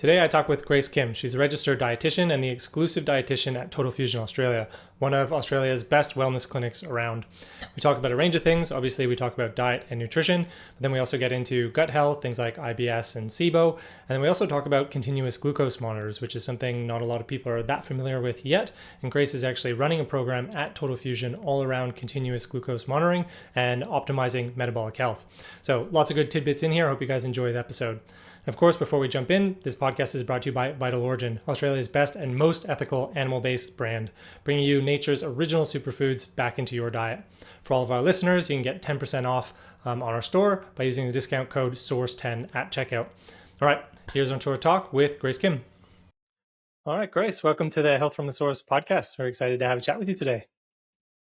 Today I talk with Grace Kim. She's a registered dietitian and the exclusive dietitian at TotalFusion Australia, one of Australia's best wellness clinics around. We talk about a range of things. Obviously, we talk about diet and nutrition, but then we also get into gut health, things like IBS and SIBO, and then we also talk about continuous glucose monitors, which is something not a lot of people are that familiar with yet. And Grace is actually running a program at TotalFusion all around continuous glucose monitoring and optimizing metabolic health. So lots of good tidbits in here. I hope you guys enjoy the episode. Of course, before we jump in, this podcast is brought to you by Vital Origin, Australia's best and most ethical animal-based brand, bringing you nature's original superfoods back into your diet. For all of our listeners, you can get 10% off on our store by using the discount code SOURCE10 at checkout. All right, here's onto our talk with Grace Kim. All right, Grace, welcome to the Health from the Source podcast. We're excited to have a chat with you today.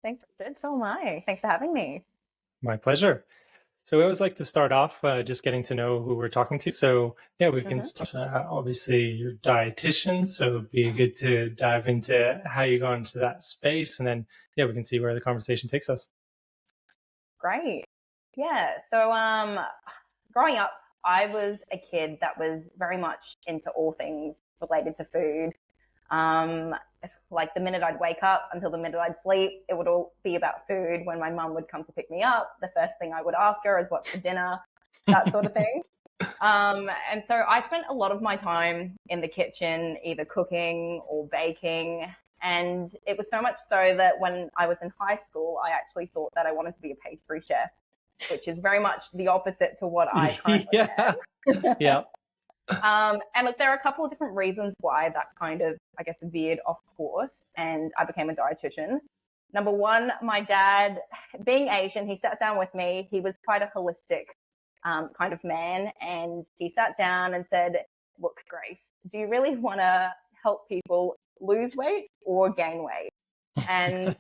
Thanks, Richard. So am I. Thanks for having me. My pleasure. So we always like to start off just getting to know who we're talking to. So yeah, we can start, obviously you're a dietitian, so it'd be good to dive into how you got into that space, and then yeah, we can see where the conversation takes us. Great. Yeah. So growing up, I was a kid that was very much into all things related to food. Like the minute I'd wake up until the minute I'd sleep, it would all be about food. When my mum would come to pick me up, the first thing I would ask her is what's for dinner, that sort of thing. And so I spent a lot of my time in the kitchen, either cooking or baking. And it was so much so that when I was in high school, I actually thought that I wanted to be a pastry chef, which is very much the opposite to what I currently am. Yeah. And look, there are a couple of different reasons why that kind of, I guess, veered off course and I became a dietitian. Number one, my dad, being Asian, he sat down with me. He was quite a holistic kind of man. And he sat down and said, look, Grace, do you really want to help people lose weight or gain weight? And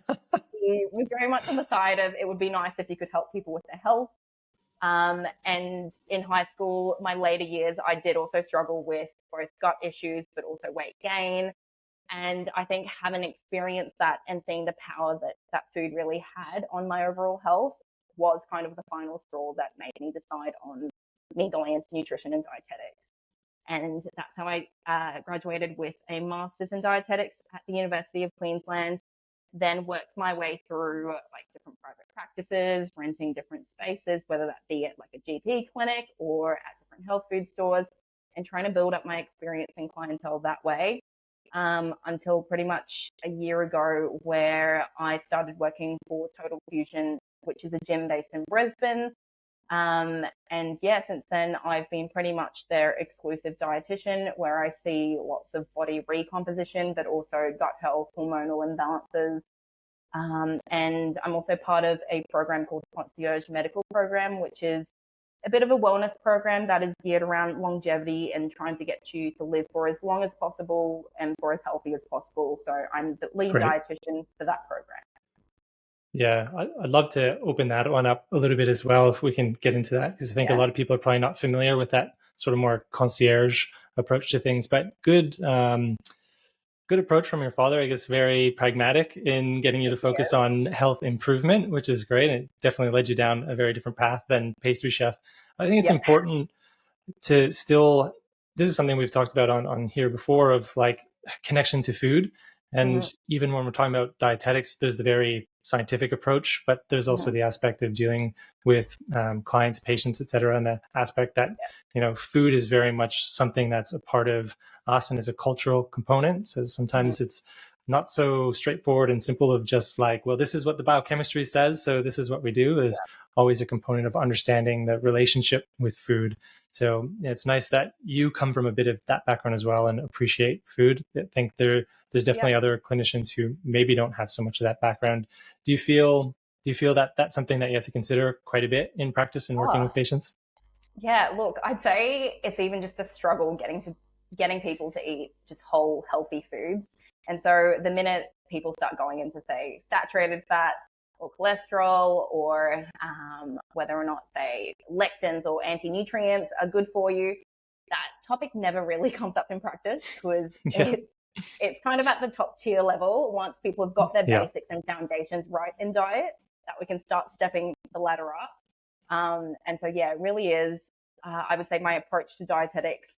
he was very much on the side of it would be nice if you could help people with their health. And in high school, my later years, I did also struggle with both gut issues, but also weight gain. And I think having experienced that and seeing the power that food really had on my overall health was kind of the final straw that made me decide on me going into nutrition and dietetics. And that's how I graduated with a Masters in Dietetics at the University of Queensland. Then worked my way through like different private practices, renting different spaces, whether that be at like a GP clinic or at different health food stores, and trying to build up my experience and clientele that way until pretty much a year ago where I started working for TotalFusion, which is a gym based in Brisbane. And yeah, since then I've been pretty much their exclusive dietitian where I see lots of body recomposition, but also gut health, hormonal imbalances. And I'm also part of a program called the Concierge Medical Program, which is a bit of a wellness program that is geared around longevity and trying to get you to live for as long as possible and for as healthy as possible. So I'm the lead dietitian for that program. Yeah, I'd love to open that one up a little bit as well, if we can get into that, because I think a lot of people are probably not familiar with that sort of more concierge approach to things, but good approach from your father, I guess, very pragmatic in getting you to focus on health improvement, which is great. It definitely led you down a very different path than pastry chef. I think it's important to still, this is something we've talked about on here before, of like connection to food. And even when we're talking about dietetics, there's the very scientific approach, but there's also the aspect of dealing with clients, patients, et cetera, and the aspect that, you know, food is very much something that's a part of us and is a cultural component. So sometimes it's not so straightforward and simple of just like, well, this is what the biochemistry says, so this is what we do. There's always a component of understanding the relationship with food. So it's nice that you come from a bit of that background as well and appreciate food. I think there's definitely other clinicians who maybe don't have so much of that background. Do you feel that that's something that you have to consider quite a bit in practice and working with patients? Yeah, look, I'd say it's even just a struggle getting people to eat just whole, healthy foods. And so the minute people start going into, say, saturated fats or cholesterol or whether or not, say, lectins or anti-nutrients are good for you, that topic never really comes up in practice because it's kind of at the top tier level once people have got their basics and foundations right in diet that we can start stepping the ladder up. And so, yeah, it really is, I would say my approach to dietetics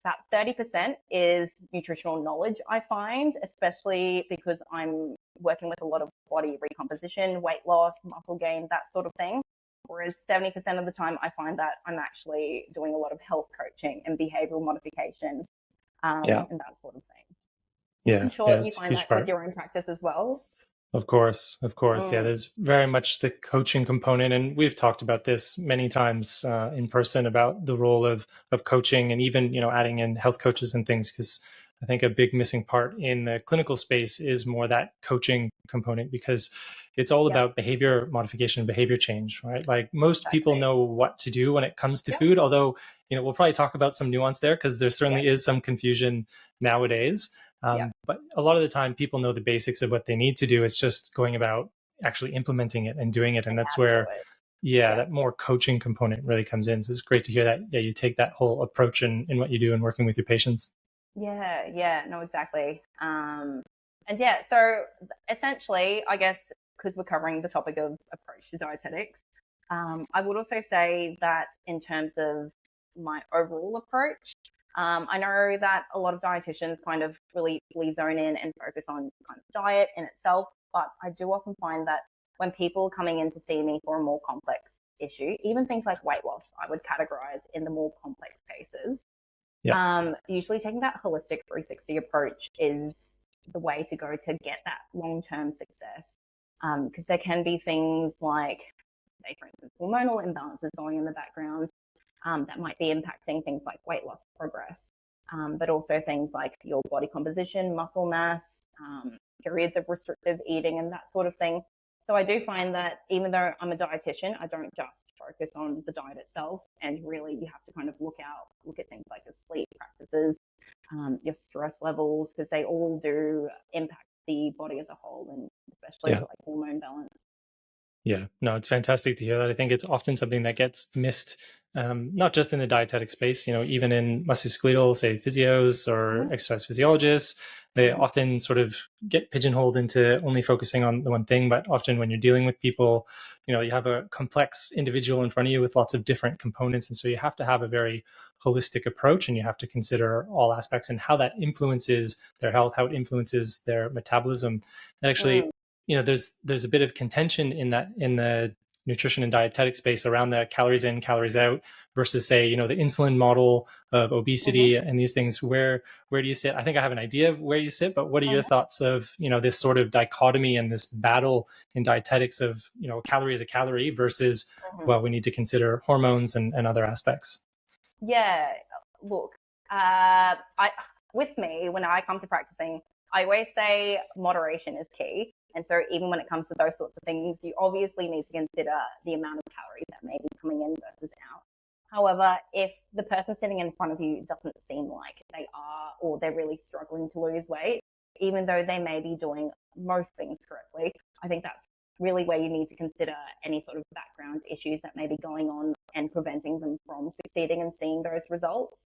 about 30% is nutritional knowledge, I find, especially because I'm working with a lot of body recomposition, weight loss, muscle gain, that sort of thing. Whereas 70% of the time, I find that I'm actually doing a lot of health coaching and behavioral modification and that sort of thing. I'm sure you It's a find huge that with part. your own practice as well. Of course, of course. Yeah, Mm. there's very much the coaching component, and we've talked about this many times in person about the role of coaching, and even adding in health coaches and things. Because I think a big missing part in the clinical space is more that coaching component, because it's all Yeah, about behavior modification, behavior change, right? Like most people exactly. know what to do when it comes to Yep. food, although we'll probably talk about some nuance there because there Yeah. certainly is some confusion nowadays. Yeah. But a lot of the time, people know the basics of what they need to do. It's just going about actually implementing it and doing it. And And that's how to do where, it. yeah, Yeah. that more coaching component really comes in. So it's great to hear that, yeah, you take that whole approach in what you do and working with your patients. Yeah. Yeah. No, exactly. And yeah, so essentially, I guess, because we're covering the topic of approach to dietetics, I would also say that in terms of my overall approach, I know that a lot of dietitians kind of really zone in and focus on kind of diet in itself, but I do often find that when people are coming in to see me for a more complex issue, even things like weight loss, I would categorize in the more complex cases. Yeah. Usually taking that holistic 360 approach is the way to go to get that long-term success. Because there can be things like, say, for instance, hormonal imbalances going in the background that might be impacting things like weight loss progress, but also things like your body composition, muscle mass, periods of restrictive eating, and that sort of thing. So I do find that even though I'm a dietitian, I don't just focus on the diet itself, and really you have to kind of look at things like your sleep practices, your stress levels, because they all do impact the body as a whole, and especially Yeah. like hormone balance. Yeah, no, it's fantastic to hear that. I think it's often something that gets missed, not just in the dietetic space, even in musculoskeletal, say physios or Mm-hmm. exercise physiologists, they Mm-hmm. often sort of get pigeonholed into only focusing on the one thing. But often when you're dealing with people, you have a complex individual in front of you with lots of different components. And so you have to have a very holistic approach, and you have to consider all aspects and how that influences their health, how it influences their metabolism. And actually, there's a bit of contention in the nutrition and dietetic space around the calories in, calories out versus, say, the insulin model of Mm-hmm. obesity and these things. Where do you sit? I think I have an idea of where you sit, but what are your Mm-hmm. thoughts of this sort of dichotomy and this battle in dietetics of a calorie is a calorie versus, Mm-hmm. well, we need to consider hormones and other aspects. Yeah, look, I with me when I come to practicing, I always say moderation is key. And so even when it comes to those sorts of things, you obviously need to consider the amount of calories that may be coming in versus out. However, if the person sitting in front of you doesn't seem like they are, or they're really struggling to lose weight, even though they may be doing most things correctly, I think that's really where you need to consider any sort of background issues that may be going on and preventing them from succeeding and seeing those results.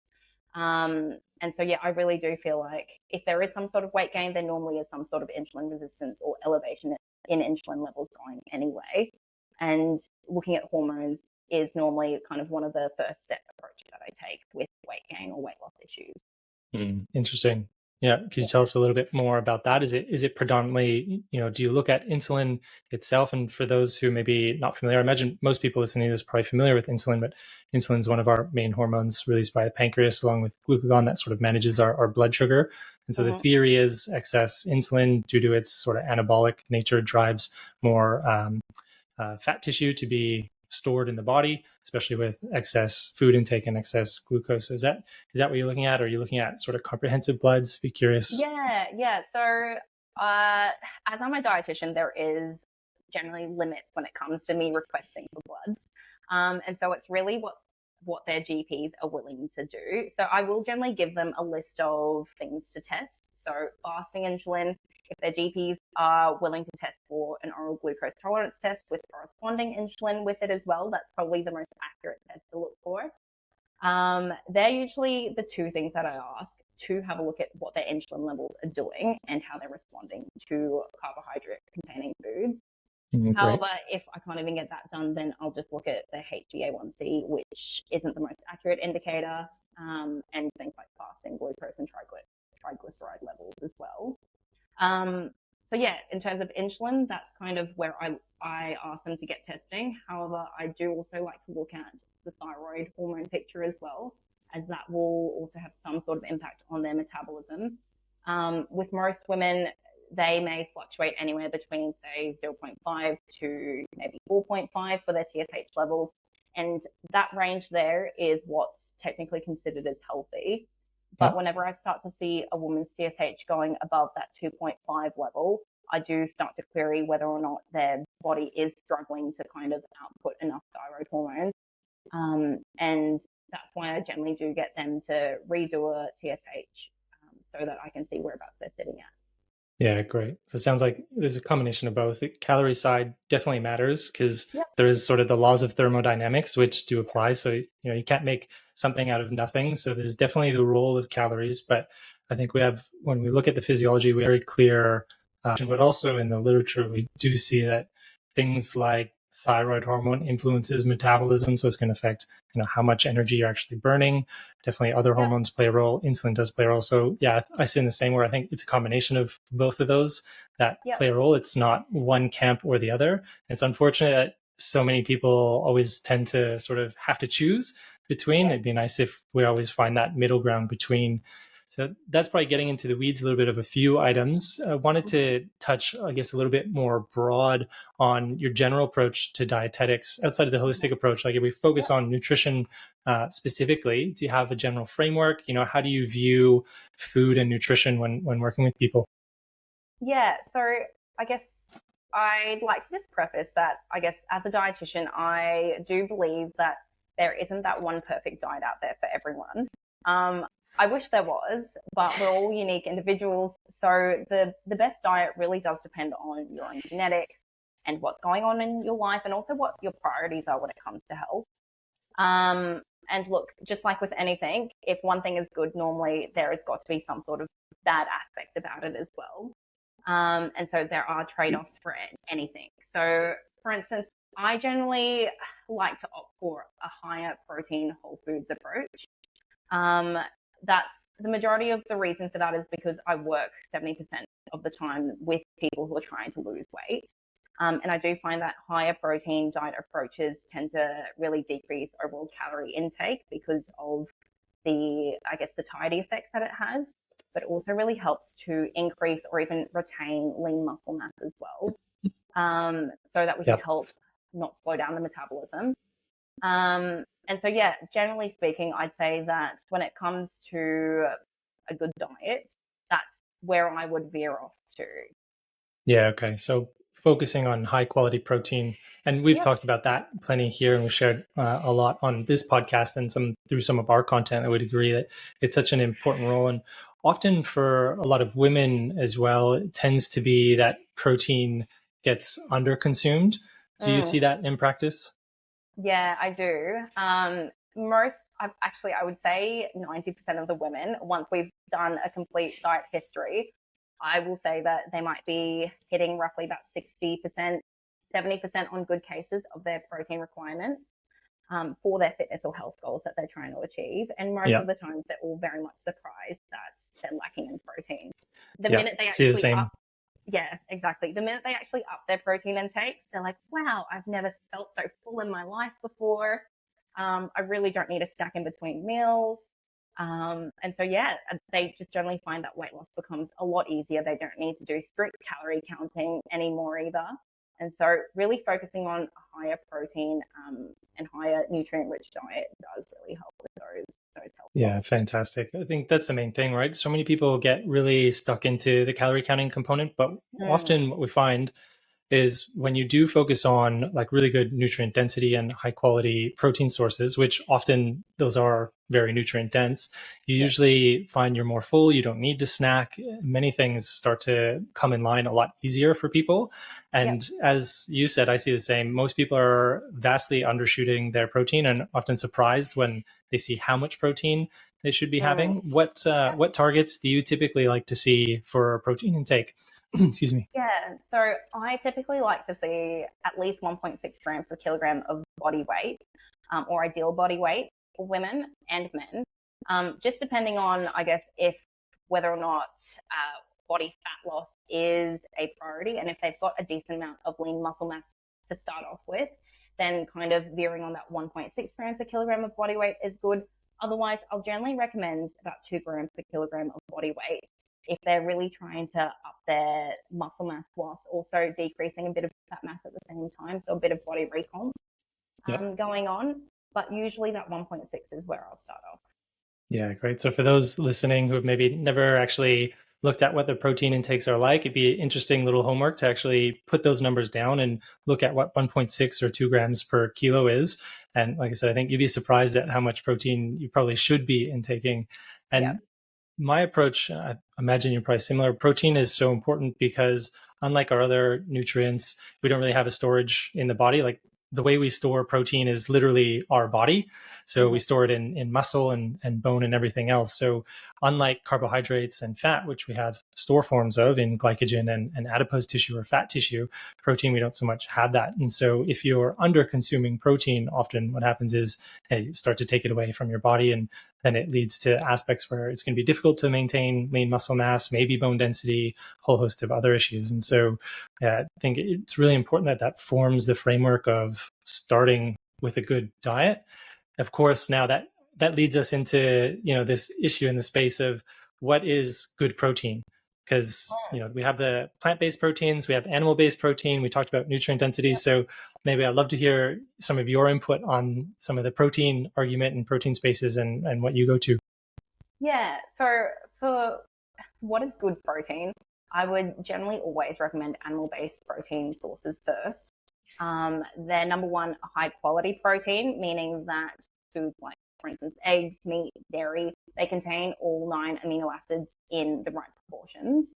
And so, yeah, I really do feel like if there is some sort of weight gain, there normally is some sort of insulin resistance or elevation in insulin levels going anyway. And looking at hormones is normally kind of one of the first step approaches that I take with weight gain or weight loss issues. Interesting. Yeah. Could you tell us a little bit more about that? Is it predominantly, do you look at insulin itself? And for those who may be not familiar, I imagine most people listening to this are probably familiar with insulin, but insulin is one of our main hormones released by the pancreas, along with glucagon, that sort of manages our blood sugar. And so the Mm-hmm. theory is excess insulin, due to its sort of anabolic nature, drives more fat tissue to be stored in the body, especially with excess food intake and excess glucose. So is that what you're looking at? Or are you looking at sort of comprehensive bloods? Be curious. Yeah. So, as I'm a dietitian, there is generally limits when it comes to me requesting for bloods, and so it's really what their GPs are willing to do. So I will generally give them a list of things to test. So fasting insulin, if their GPs are willing to test for an oral glucose tolerance test with corresponding insulin with it as well, that's probably the most accurate test to look for. They're usually the two things that I ask to have a look at what their insulin levels are doing and how they're responding to carbohydrate containing foods. Great. However, if I can't even get that done, then I'll just look at the HbA1c, which isn't the most accurate indicator. and things like fasting glucose and triglyceride levels as well. So yeah, in terms of insulin, that's kind of where I ask them to get testing. However, I do also like to look at the thyroid hormone picture as well, as that will also have some sort of impact on their metabolism. With most women, they may fluctuate anywhere between, say, 0.5 to maybe 4.5 for their TSH levels. And that range there is what's technically considered as healthy. But whenever I start to see a woman's TSH going above that 2.5 level, I do start to query whether or not their body is struggling to kind of output enough thyroid hormones. And that's why I generally do get them to redo a TSH so that I can see whereabouts they're sitting at. Yeah, great. So it sounds like there's a combination of both. The calorie side definitely matters because there is sort of the laws of thermodynamics which do apply. So, you can't make something out of nothing. So there's definitely the role of calories. But I think when we look at the physiology, we're very clear. But also in the literature, we do see that things like thyroid hormone influences metabolism. So it's going to affect, how much energy you're actually burning. Definitely other hormones play a role. Insulin does play a role. So yeah, I see in the same where I think it's a combination of both of those that play a role. It's not one camp or the other. It's unfortunate that so many people always tend to sort of have to choose between. It'd be nice if we always find that middle ground between. So that's probably getting into the weeds a little bit of a few items. I wanted to touch, I guess, a little bit more broad on your general approach to dietetics outside of the holistic approach. Like if we focus on nutrition specifically, do you have a general framework? How do you view food and nutrition when working with people? Yeah, so I guess I'd like to just preface that, I guess, as a dietitian, I do believe that there isn't that one perfect diet out there for everyone. I wish there was, but we're all unique individuals. So the best diet really does depend on your own genetics and what's going on in your life, and also what your priorities are when it comes to health. And look, just like with anything, if one thing is good, normally there has got to be some sort of bad aspect about it as well. And so there are trade-offs for anything. So for instance, I generally like to opt for a higher protein whole foods approach. That's the majority of the reason for that is because I work 70% of the time with people who are trying to lose weight. And I do find that higher protein diet approaches tend to really decrease overall calorie intake because of the satiety effects that it has, but also really helps to increase or even retain lean muscle mass as well, so that we can help not slow down the metabolism. And so, yeah, generally speaking, I'd say that when it comes to a good diet, that's where I would veer off to. Yeah, okay. So focusing on high quality protein, and we've talked about that plenty here, and we've shared a lot on this podcast and through some of our content. I would agree that it's such an important role, and often for a lot of women as well, it tends to be that protein gets under consumed. Do you see that in practice? Yeah, I do. I would say 90% of the women, once we've done a complete diet history, I will say that they might be hitting roughly about 60%, 70% on good cases of their protein requirements for their fitness or health goals that they're trying to achieve. And most of the times they're all very much surprised that they're lacking in protein. The minute they actually the minute they actually up their protein intakes, they're like, wow, I've never felt so full in my life before. I really don't need a snack in between meals. And so, they just generally find that weight loss becomes a lot easier. They don't need to do strict calorie counting anymore either. And so really focusing on a higher protein and higher nutrient-rich diet does really help with those. So it's helpful. Yeah, fantastic. I think that's the main thing, right? So many people get really stuck into the calorie counting component, but often what we find is when you do focus on like really good nutrient density and high quality protein sources, which often those are very nutrient dense, you usually find you're more full. You don't need to snack. Many things start to come in line a lot easier for people. And as you said, I see the same. Most people are vastly undershooting their protein and often surprised when they see how much protein they should be having. What targets do you typically like to see for protein intake? Excuse me. Yeah, so I typically like to see at least 1.6 grams per kilogram of body weight, or ideal body weight for women and men. just depending on, I guess, if whether or not body fat loss is a priority, and if they've got a decent amount of lean muscle mass to start off with, then kind of veering on that 1.6 grams per kilogram of body weight is good. Otherwise, I'll generally recommend about 2 grams per kilogram of body weight if they're really trying to up their muscle mass whilst also decreasing a bit of fat mass at the same time, so a bit of body recomp going on. But usually that 1.6 is where I'll start off. Yeah, great. So for those listening who have maybe never actually looked at what their protein intakes are like, it'd be interesting little homework to actually put those numbers down and look at what 1.6 or 2 grams per kilo is. And like I said, I think you'd be surprised at how much protein you probably should be intaking. And my approach, I imagine you're probably similar. Protein is so important because unlike our other nutrients, we don't really have a storage in the body. Like the way we store protein is literally our body. So we store it in muscle and bone and everything else. So unlike carbohydrates and fat, which we have store forms of in glycogen and adipose tissue or fat tissue, protein, we don't so much have that. And so if you're under consuming protein, often what happens is you start to take it away from your body, and then it leads to aspects where it's going to be difficult to maintain lean muscle mass, maybe bone density, a whole host of other issues. And so I think it's really important that that forms the framework of starting with a good diet. Of course, now that leads us into, this issue in the space of what is good protein. Because, we have the plant-based proteins, we have animal-based protein, we talked about nutrient densities. So maybe I'd love to hear some of your input on some of the protein argument and protein spaces and what you go to. Yeah, so for what is good protein, I would generally always recommend animal-based protein sources first. They're number one, a high-quality protein, meaning that foods like, for instance, eggs, meat, dairy, they contain all 9 amino acids in the right proportions.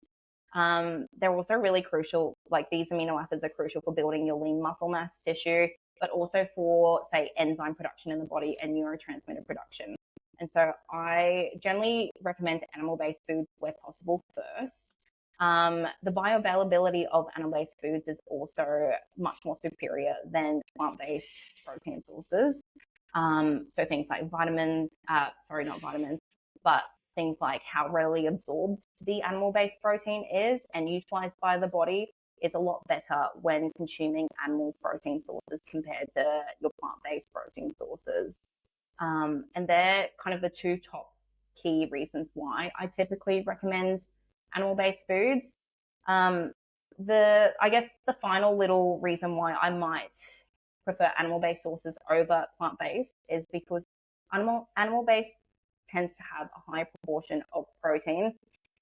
They're also really crucial, like these amino acids are crucial for building your lean muscle mass tissue, but also for, say, enzyme production in the body and neurotransmitter production. And so I generally recommend animal-based foods where possible first. The bioavailability of animal-based foods is also much more superior than plant-based protein sources. So things like vitamins, not vitamins, but things like how readily absorbed the animal-based protein is and utilized by the body is a lot better when consuming animal protein sources compared to your plant-based protein sources. And they're kind of the 2 top key reasons why I typically recommend animal-based foods. I guess the final little reason why I might prefer animal-based sources over plant-based is because animal-based tends to have a high proportion of protein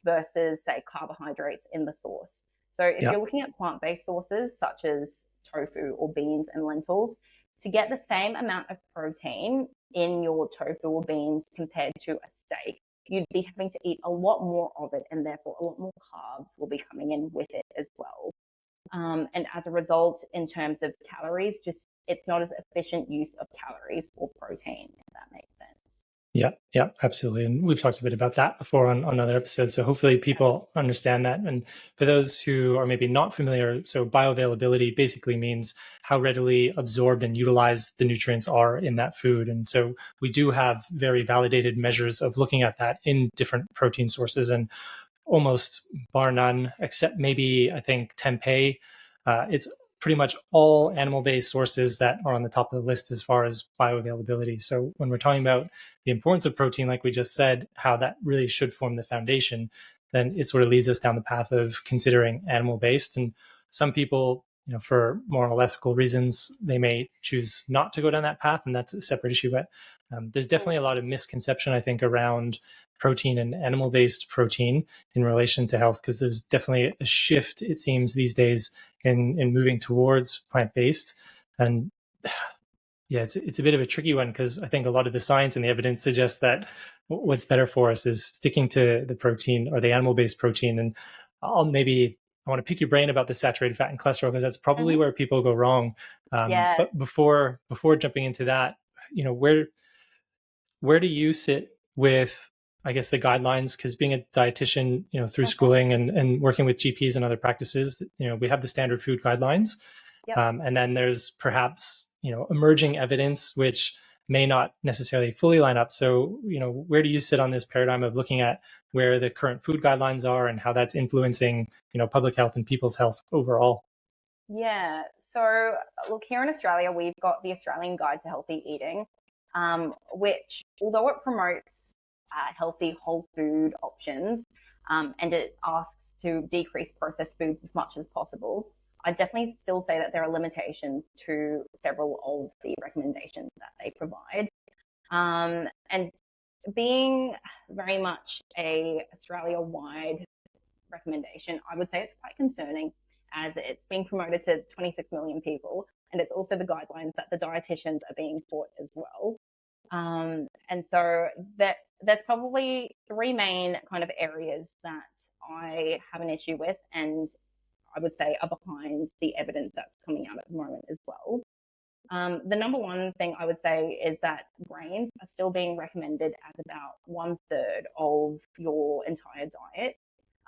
versus, say, carbohydrates in the source. So if you're looking at plant-based sources such as tofu or beans and lentils, to get the same amount of protein in your tofu or beans compared to a steak, you'd be having to eat a lot more of it, and therefore a lot more carbs will be coming in with it as well. And as a result, in terms of calories, it's not as efficient use of calories for protein, if that makes sense. Yeah, absolutely. And we've talked a bit about that before on other episodes. So hopefully people understand that. And for those who are maybe not familiar, so bioavailability basically means how readily absorbed and utilized the nutrients are in that food. And so we do have very validated measures of looking at that in different protein sources, and almost bar none, except maybe I think tempeh. It's pretty much all animal-based sources that are on the top of the list as far as bioavailability. So when we're talking about the importance of protein, like we just said, how that really should form the foundation, then it sort of leads us down the path of considering animal-based. And some people, for moral, ethical reasons, they may choose not to go down that path, and that's a separate issue. But there's definitely a lot of misconception, I think, around protein and animal-based protein in relation to health, because there's definitely a shift, it seems, these days in moving towards plant-based. And yeah, it's a bit of a tricky one, because I think a lot of the science and the evidence suggests that what's better for us is sticking to the protein or the animal-based protein. And I want to pick your brain about the saturated fat and cholesterol, because that's probably where people go wrong. But before jumping into that, where do you sit with, I guess, the guidelines? Because being a dietitian, through schooling and working with GPs and other practices, we have the standard food guidelines. And then there's perhaps, emerging evidence, which may not necessarily fully line up. So, where do you sit on this paradigm of looking at where the current food guidelines are and how that's influencing, public health and people's health overall? Yeah. So, look, here in Australia, we've got the Australian Guide to Healthy Eating, which, although it promotes healthy whole food options, and it asks to decrease processed foods as much as possible, I definitely still say that there are limitations to several of the recommendations that they provide. And being very much a Australia-wide recommendation, I would say it's quite concerning, as it's being promoted to 26 million people, and it's also the guidelines that the dietitians are being taught as well. And so there's probably three main kind of areas that I have an issue with, and I would say are behind the evidence that's coming out at the moment as well. The number one thing I would say is that grains are still being recommended as about 1/3 of your entire diet.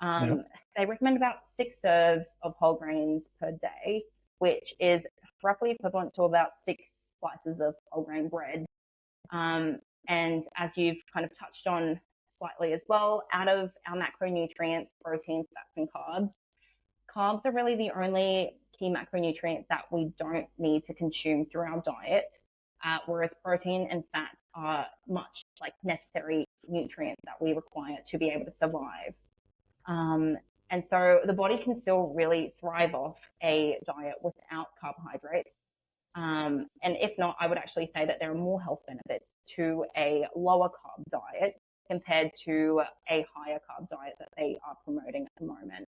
Yeah. They recommend about 6 serves of whole grains per day, which is roughly equivalent to about 6 slices of whole grain bread. And as you've kind of touched on slightly as well, out of our macronutrients, proteins, fats, and carbs are really the only key macronutrient that we don't need to consume through our diet, whereas protein and fats are much like necessary nutrients that we require to be able to survive. And so the body can still really thrive off a diet without carbohydrates. And if not, I would actually say that there are more health benefits to a lower carb diet compared to a higher carb diet that they are promoting at the moment.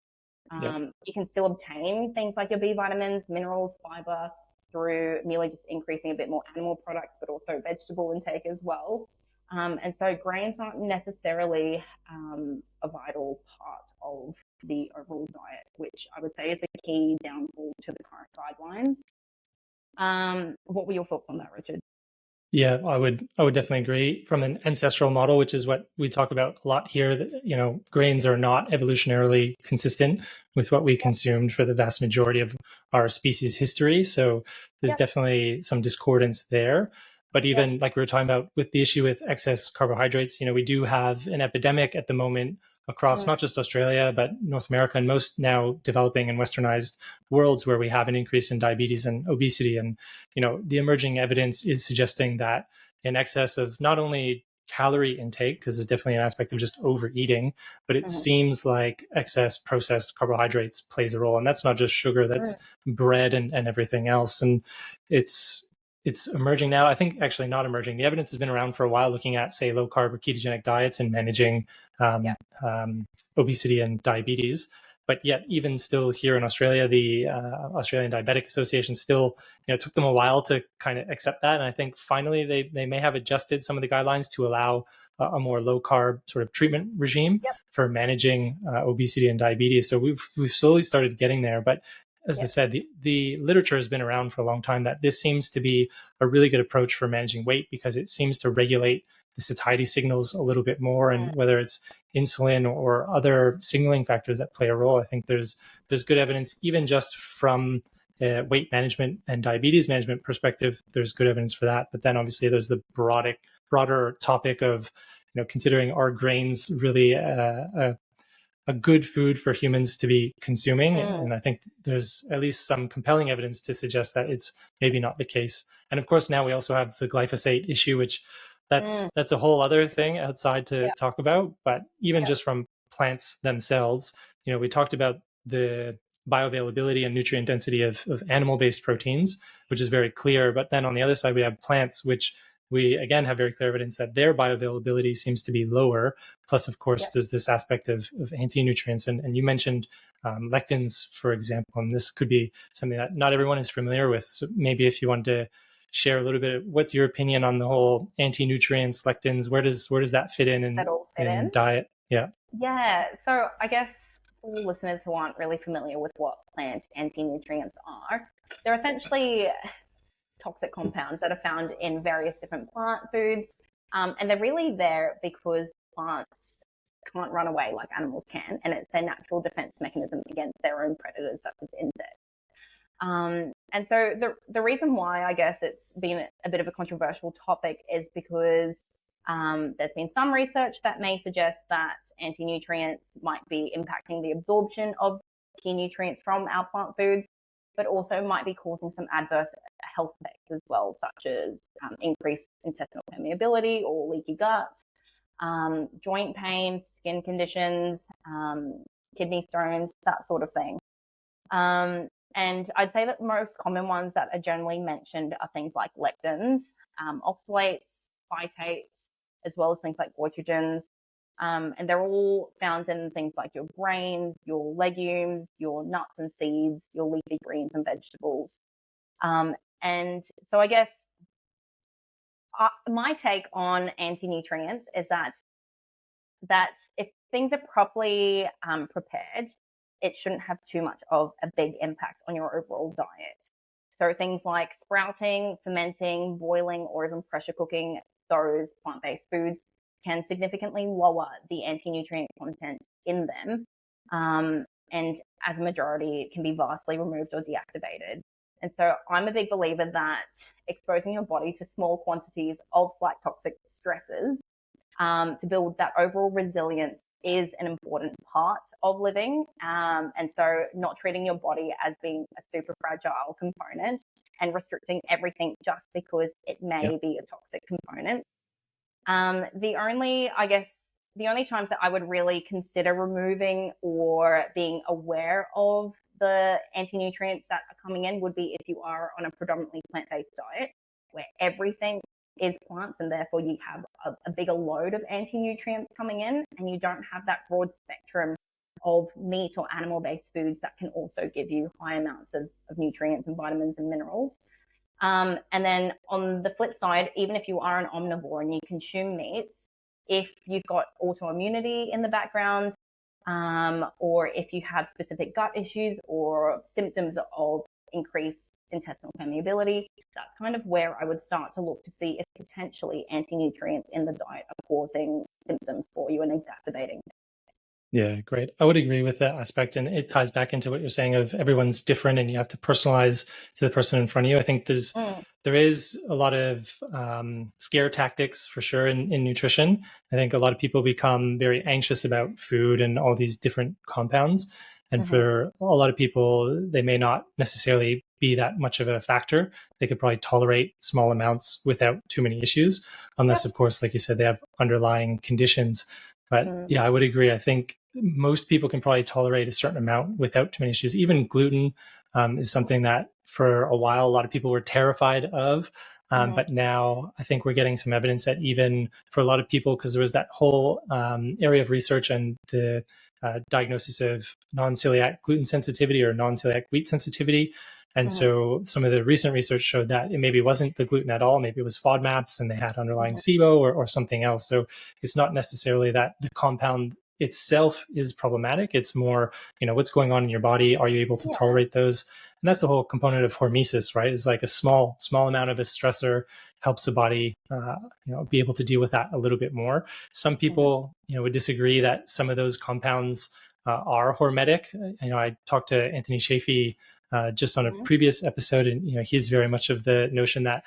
You can still obtain things like your B vitamins, minerals, fiber through merely just increasing a bit more animal products, but also vegetable intake as well. And so grains aren't necessarily a vital part of the overall diet, which I would say is a key downfall to the current guidelines. What were your thoughts on that, Richard? Yeah, I would definitely agree. From an ancestral model, which is what we talk about a lot here, that grains are not evolutionarily consistent with what we consumed for the vast majority of our species history. So there's definitely some discordance there. But even like we were talking about with the issue with excess carbohydrates, we do have an epidemic at the moment across not just Australia, but North America and most now developing and westernized worlds where we have an increase in diabetes and obesity. And, the emerging evidence is suggesting that in excess of not only calorie intake, because there's definitely an aspect of just overeating, but it seems like excess processed carbohydrates plays a role. And that's not just sugar, that's bread and everything else. And it's emerging now. I think actually not emerging. The evidence has been around for a while, looking at, say, low carb or ketogenic diets and managing obesity and diabetes. But yet, even still here in Australia, the Australian Diabetic Association still, took them a while to kind of accept that. And I think finally they may have adjusted some of the guidelines to allow a more low carb sort of treatment regime for managing obesity and diabetes. So we've slowly started getting there. But as I said, the literature has been around for a long time that this seems to be a really good approach for managing weight, because it seems to regulate the satiety signals a little bit more. And whether it's insulin or other signaling factors that play a role, I think there's good evidence, even just from weight management and diabetes management perspective, there's good evidence for that. But then obviously there's the broader topic of, considering, are grains really a good food for humans to be consuming? And I think there's at least some compelling evidence to suggest that it's maybe not the case. And of course, now we also have the glyphosate issue, which that's a whole other thing outside to talk about. But even just from plants themselves, we talked about the bioavailability and nutrient density of animal-based proteins, which is very clear. But then on the other side, we have plants, which we again have very clear evidence that their bioavailability seems to be lower. Plus, of course, there's this aspect of anti-nutrients. And you mentioned lectins, for example, and this could be something that not everyone is familiar with. So maybe if you wanted to share a little bit, what's your opinion on the whole anti-nutrients, lectins? Where does that fit in diet? Yeah. So I guess for listeners who aren't really familiar with what plant anti-nutrients are, they're essentially toxic compounds that are found in various different plant foods. And they're really there because plants can't run away like animals can, and it's their natural defense mechanism against their own predators, such as insects. And so the reason why I guess it's been a bit of a controversial topic is because there's been some research that may suggest that anti-nutrients might be impacting the absorption of key nutrients from our plant foods, but also might be causing some adverse health effects as well, such as increased intestinal permeability or leaky gut, joint pain, skin conditions, kidney stones, that sort of thing. And I'd say that the most common ones that are generally mentioned are things like lectins, oxalates, phytates, as well as things like goitrogens. And they're all found in things like your grains, your legumes, your nuts and seeds, your leafy greens and vegetables. And so I guess my take on anti-nutrients is that if things are properly prepared, it shouldn't have too much of a big impact on your overall diet. So things like sprouting, fermenting, boiling, or even pressure cooking those plant-based foods can significantly lower the anti-nutrient content in them. And as a majority, it can be vastly removed or deactivated. And so I'm a big believer that exposing your body to small quantities of slight toxic stresses to build that overall resilience is an important part of living. And so not treating your body as being a super fragile component and restricting everything just because it may be a toxic component. The only times that I would really consider removing or being aware of the anti-nutrients that are coming in would be if you are on a predominantly plant-based diet where everything is plants and therefore you have a bigger load of anti-nutrients coming in and you don't have that broad spectrum of meat or animal-based foods that can also give you high amounts of nutrients and vitamins and minerals. And then on the flip side, even if you are an omnivore and you consume meats, if you've got autoimmunity in the background, or if you have specific gut issues or symptoms of increased intestinal permeability, that's kind of where I would start to look to see if potentially anti-nutrients in the diet are causing symptoms for you and exacerbating. Yeah, great. I would agree with that aspect. And it ties back into what you're saying of everyone's different and you have to personalize to the person in front of you. I think there is a lot of scare tactics for sure in nutrition. I think a lot of people become very anxious about food and all these different compounds. And for a lot of people, they may not necessarily be that much of a factor. They could probably tolerate small amounts without too many issues, unless, of course, like you said, they have underlying conditions. But yeah, I would agree. I think most people can probably tolerate a certain amount without too many issues. Even gluten is something that for a while, a lot of people were terrified of. But now I think we're getting some evidence that even for a lot of people, because there was that whole area of research and the diagnosis of non-celiac gluten sensitivity or non-celiac wheat sensitivity. And so some of the recent research showed that it maybe wasn't the gluten at all. Maybe it was FODMAPs and they had underlying SIBO or something else. So it's not necessarily that the compound itself is problematic. It's more, what's going on in your body. Are you able to tolerate those? And that's the whole component of hormesis, right? It's like a small amount of a stressor helps the body, be able to deal with that a little bit more. Some people, would disagree that some of those compounds are hormetic. I talked to Anthony Chaffee just on a previous episode, and he's very much of the notion that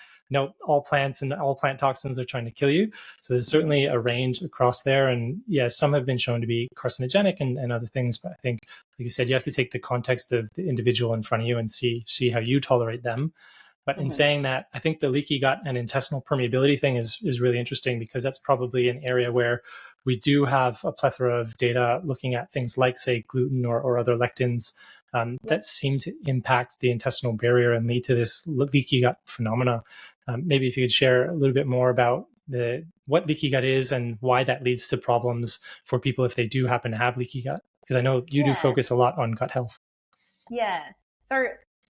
all plants and all plant toxins are trying to kill you. So there's certainly a range across there, and some have been shown to be carcinogenic and other things. But I think, like you said, you have to take the context of the individual in front of you and see how you tolerate them. But in saying that, I think the leaky gut and intestinal permeability thing is really interesting because that's probably an area where we do have a plethora of data looking at things like, say, gluten or other lectins that seem to impact the intestinal barrier and lead to this leaky gut phenomena. Maybe if you could share a little bit more about what leaky gut is and why that leads to problems for people if they do happen to have leaky gut, because I know you do focus a lot on gut health. Yeah. So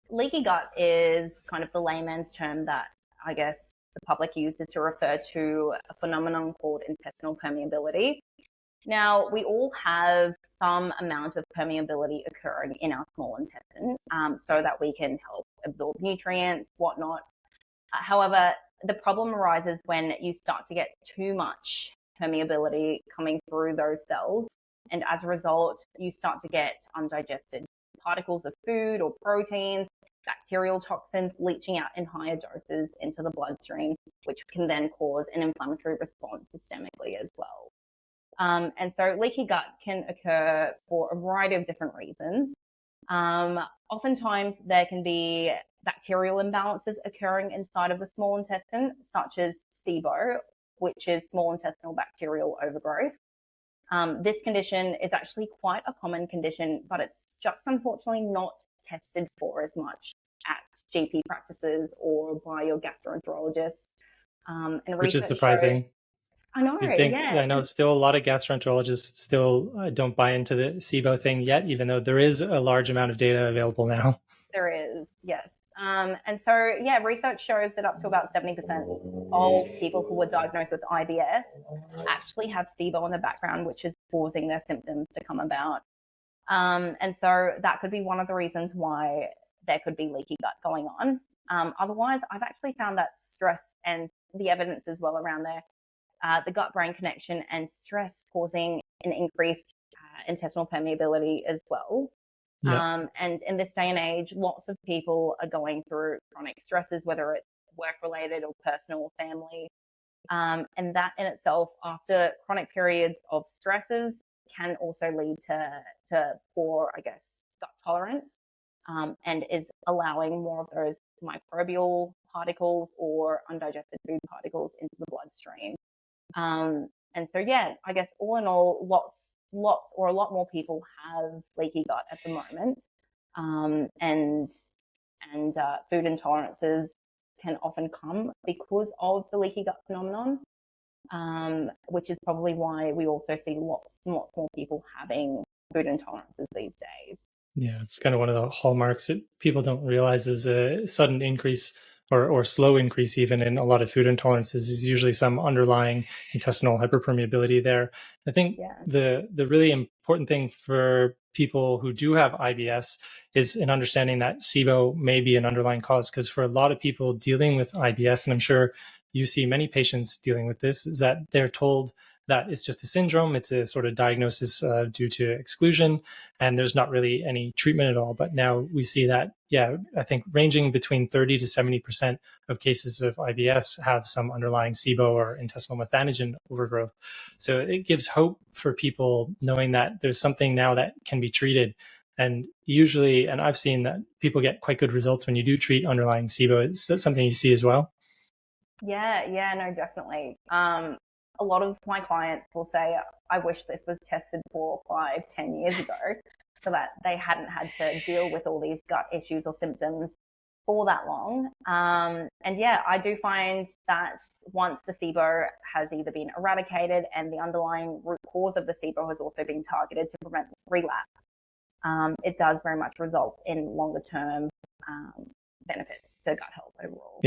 leaky gut is kind of the layman's term that I guess the public uses to refer to a phenomenon called intestinal permeability. Now, we all have some amount of permeability occurring in our small intestine so that we can help absorb nutrients, whatnot. However, the problem arises when you start to get too much permeability coming through those cells. And as a result, you start to get undigested particles of food or proteins bacterial toxins leaching out in higher doses into the bloodstream, which can then cause an inflammatory response systemically as well. And so leaky gut can occur for a variety of different reasons. Oftentimes there can be bacterial imbalances occurring inside of the small intestine, such as SIBO, which is small intestinal bacterial overgrowth. This condition is actually quite a common condition, but it's just unfortunately not tested for as much at GP practices or by your gastroenterologist. And which is surprising. I know, I know still a lot of gastroenterologists still don't buy into the SIBO thing yet, even though there is a large amount of data available now. There is, yes. And so, yeah, research shows that up to about 70% of people who were diagnosed with IBS actually have SIBO in the background, which is causing their symptoms to come about. And so that could be one of the reasons why there could be leaky gut going on. Otherwise, I've actually found that stress and the evidence as well around there, the gut-brain connection and stress causing an increased intestinal permeability as well. Yeah. And in this day and age, lots of people are going through chronic stresses, whether it's work-related or personal or family. And that in itself, after chronic periods of stresses, can also lead to poor, I guess, gut tolerance, and is allowing more of those microbial particles or undigested food particles into the bloodstream. And so, yeah, I guess all in all, lots or a lot more people have leaky gut at the moment. And food intolerances can often come because of the leaky gut phenomenon, which is probably why we also see lots and lots more people having food intolerances these days. Yeah, it's kind of one of the hallmarks that people don't realize is a sudden increase or slow increase even in a lot of food intolerances is usually some underlying intestinal hyperpermeability there. I think the really important thing for people who do have IBS is in understanding that SIBO may be an underlying cause, because for a lot of people dealing with IBS, and I'm sure you see many patients dealing with this, is that they're told that it's just a syndrome. It's a sort of diagnosis due to exclusion, and there's not really any treatment at all. But now we see that, yeah, I think ranging between 30 to 70% of cases of IBS have some underlying SIBO or intestinal methanogen overgrowth. So it gives hope for people knowing that there's something now that can be treated. And usually, and I've seen that people get quite good results when you do treat underlying SIBO. Is that something you see as well? Yeah, no, definitely. A lot of my clients will say, I wish this was tested 4, 5, 10 years ago so that they hadn't had to deal with all these gut issues or symptoms for that long. And yeah, I do find that once the SIBO has either been eradicated and the underlying root cause of the SIBO has also been targeted to prevent relapse, it does very much result in longer term benefits to gut health overall.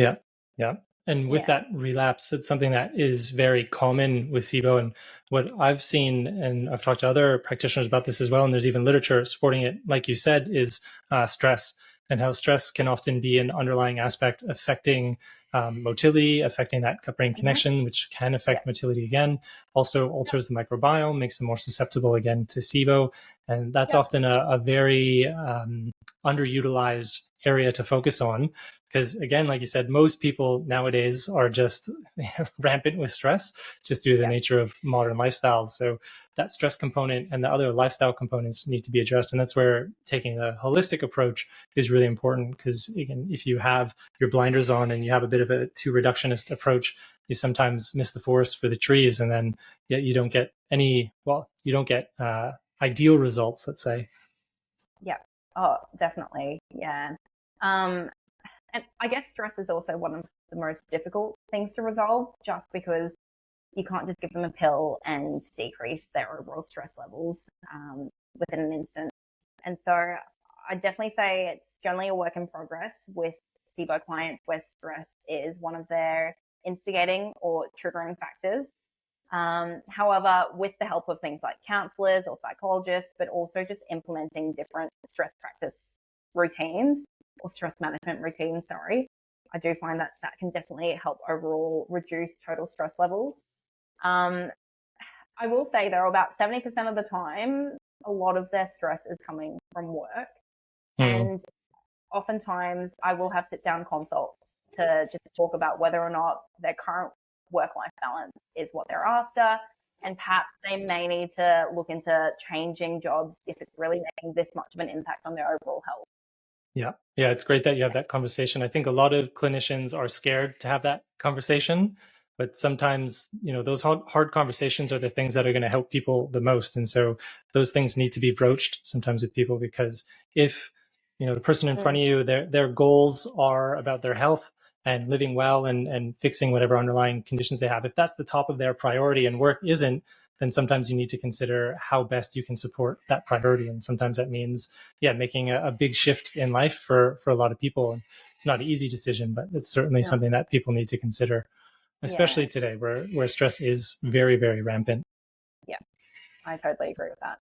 Yeah. And with that relapse, it's something that is very common with SIBO. And what I've seen, and I've talked to other practitioners about this as well, and there's even literature supporting it, like you said, is stress, and how stress can often be an underlying aspect affecting motility, affecting that gut-brain connection, which can affect motility again. Also alters the microbiome, makes them more susceptible again to SIBO. And that's often a very underutilized area to focus on, because again, like you said, most people nowadays are just rampant with stress just due to the nature of modern lifestyles. So that stress component and the other lifestyle components need to be addressed. And that's where taking a holistic approach is really important, because again, if you have your blinders on and you have a bit of a too reductionist approach, you sometimes miss the forest for the trees, and then you don't get ideal results, let's say. Yeah. Oh, definitely. Yeah. And I guess stress is also one of the most difficult things to resolve, just because you can't just give them a pill and decrease their overall stress levels within an instant. And so I definitely say it's generally a work in progress with SIBO clients, where stress is one of their instigating or triggering factors. However, with the help of things like counselors or psychologists, but also just implementing different stress practice routines or stress management routines, I do find that that can definitely help overall reduce total stress levels. I will say, though, about 70% of the time, a lot of their stress is coming from work. And oftentimes I will have sit down consults to just talk about whether or not their current work-life balance is what they're after. And perhaps they may need to look into changing jobs if it's really making this much of an impact on their overall health. Yeah. Yeah. It's great that you have that conversation. I think a lot of clinicians are scared to have that conversation, but sometimes, those hard conversations are the things that are going to help people the most. And so those things need to be broached sometimes with people, because if, the person in front of you, their goals are about their health and living well and fixing whatever underlying conditions they have, if that's the top of their priority and work isn't, then sometimes you need to consider how best you can support that priority. And sometimes that means, making a big shift in life for a lot of people. And it's not an easy decision, but it's certainly something that people need to consider, especially today where stress is very, very rampant. Yeah, I totally agree with that.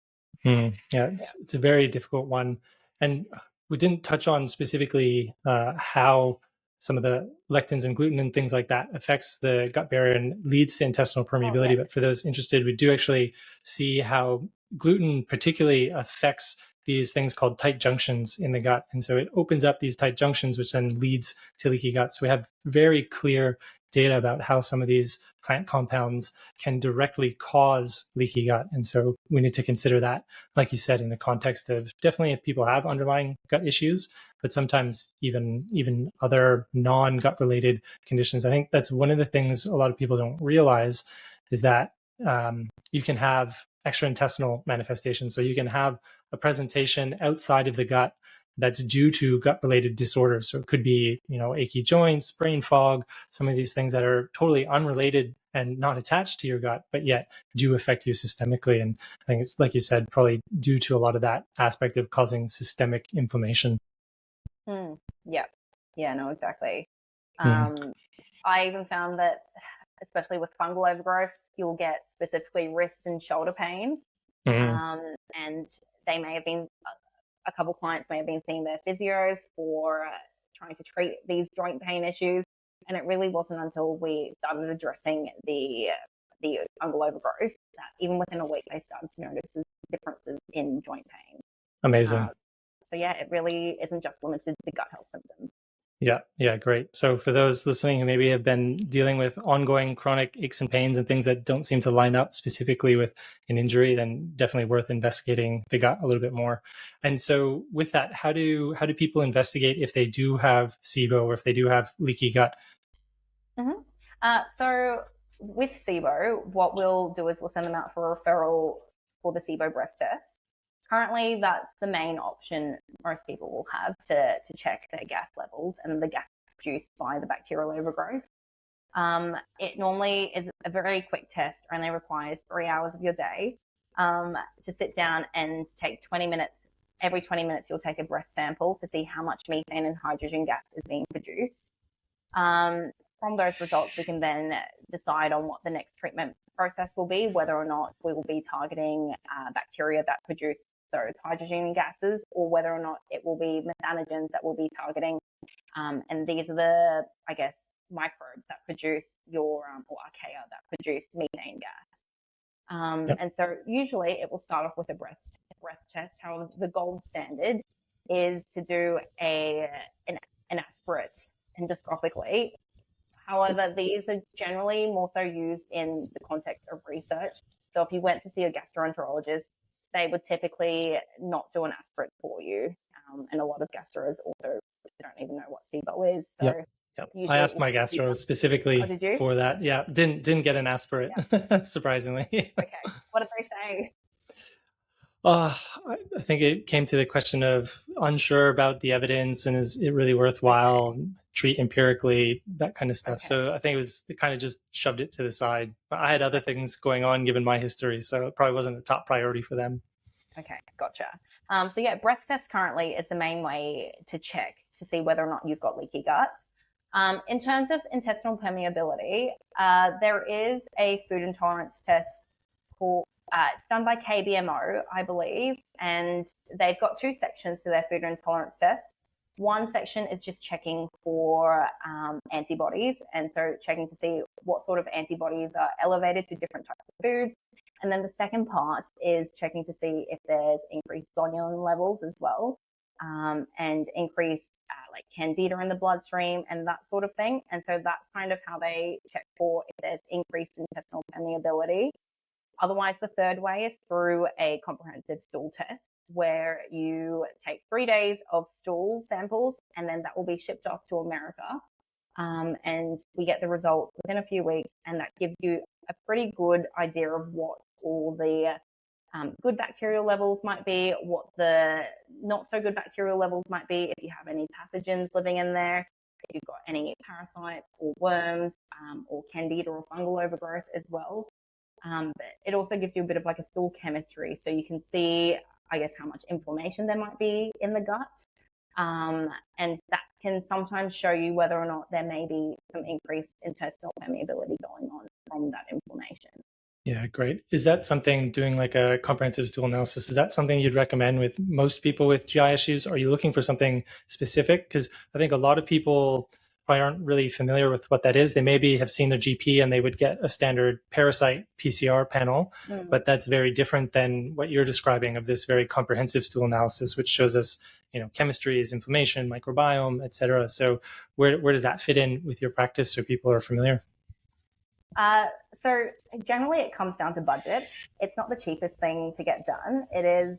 It's a very difficult one. And we didn't touch on specifically how some of the lectins and gluten and things like that affects the gut barrier and leads to intestinal permeability. But for those interested, we do actually see how gluten particularly affects these things called tight junctions in the gut. And so it opens up these tight junctions, which then leads to leaky gut. So we have very clear data about how some of these plant compounds can directly cause leaky gut. And so we need to consider that, like you said, in the context of definitely if people have underlying gut issues, but sometimes even other non-gut related conditions. I think that's one of the things a lot of people don't realize is that you can have extraintestinal manifestations. So you can have a presentation outside of the gut that's due to gut-related disorders. So it could be, achy joints, brain fog, some of these things that are totally unrelated and not attached to your gut, but yet do affect you systemically. And I think it's, like you said, probably due to a lot of that aspect of causing systemic inflammation. Yeah, no, exactly. I even found that, especially with fungal overgrowth, you'll get specifically wrist and shoulder pain. And they may have been, a couple clients may have been seeing their physios for trying to treat these joint pain issues. And it really wasn't until we started addressing the fungal overgrowth that even within a week, they started to notice differences in joint pain. Amazing. So it really isn't just limited to gut health symptoms. Yeah, great. So for those listening who maybe have been dealing with ongoing chronic aches and pains and things that don't seem to line up specifically with an injury, then definitely worth investigating the gut a little bit more. And so with that, how do people investigate if they do have SIBO or if they do have leaky gut? So with SIBO, what we'll do is we'll send them out for a referral for the SIBO breath test. Currently, that's the main option most people will have to check their gas levels and the gas produced by the bacterial overgrowth. It normally is a very quick test, only requires 3 hours of your day to sit down and take 20 minutes. Every 20 minutes, you'll take a breath sample to see how much methane and hydrogen gas is being produced. From those results, we can then decide on what the next treatment process will be, whether or not we will be targeting bacteria that produce those hydrogen gases, or whether or not it will be methanogens that we'll be targeting. And these are the, microbes that produce your, or archaea that produce methane gas. And so usually it will start off with a breath test. However, the gold standard is to do an aspirate endoscopically. However, these are generally more so used in the context of research. So if you went to see a gastroenterologist, they would typically not do an aspirate for you. And a lot of gastros also don't even know what SIBO is. So I asked my gastro specifically for that. Yeah, didn't get an aspirate, surprisingly. Okay, what did they say? I think it came to the question of unsure about the evidence and is it really worthwhile, treat empirically, that kind of stuff. Okay. So I think it kind of just shoved it to the side. But I had other things going on given my history, so it probably wasn't a top priority for them. Okay, gotcha. Breath test currently is the main way to check to see whether or not you've got leaky gut. In terms of intestinal permeability, there is a food intolerance test called it's done by KBMO, I believe, and they've got two sections to their food intolerance test. One section is just checking for antibodies, and so checking to see what sort of antibodies are elevated to different types of foods. And then the second part is checking to see if there's increased zonulin levels as well. and increased like candida in the bloodstream and that sort of thing. And so that's kind of how they check for if there's increased intestinal permeability. Otherwise, the third way is through a comprehensive stool test, where you take 3 days of stool samples and then that will be shipped off to America. And we get the results within a few weeks, and that gives you a pretty good idea of what all the good bacterial levels might be, what the not so good bacterial levels might be, if you have any pathogens living in there, if you've got any parasites or worms or candida or fungal overgrowth as well. But it also gives you a bit of like a stool chemistry, so you can see, I guess, how much inflammation there might be in the gut. And that can sometimes show you whether or not there may be some increased intestinal permeability going on from that inflammation. Yeah, great. Is that something, doing like a comprehensive stool analysis, is that something you'd recommend with most people with GI issues? Are you looking for something specific? Because I think a lot of people probably aren't really familiar with what that is. They maybe have seen their GP and they would get a standard parasite PCR panel, but that's very different than what you're describing of this very comprehensive stool analysis, which shows us, chemistries, inflammation, microbiome, et cetera. So where does that fit in with your practice so people are familiar? So generally it comes down to budget. It's not the cheapest thing to get done. It is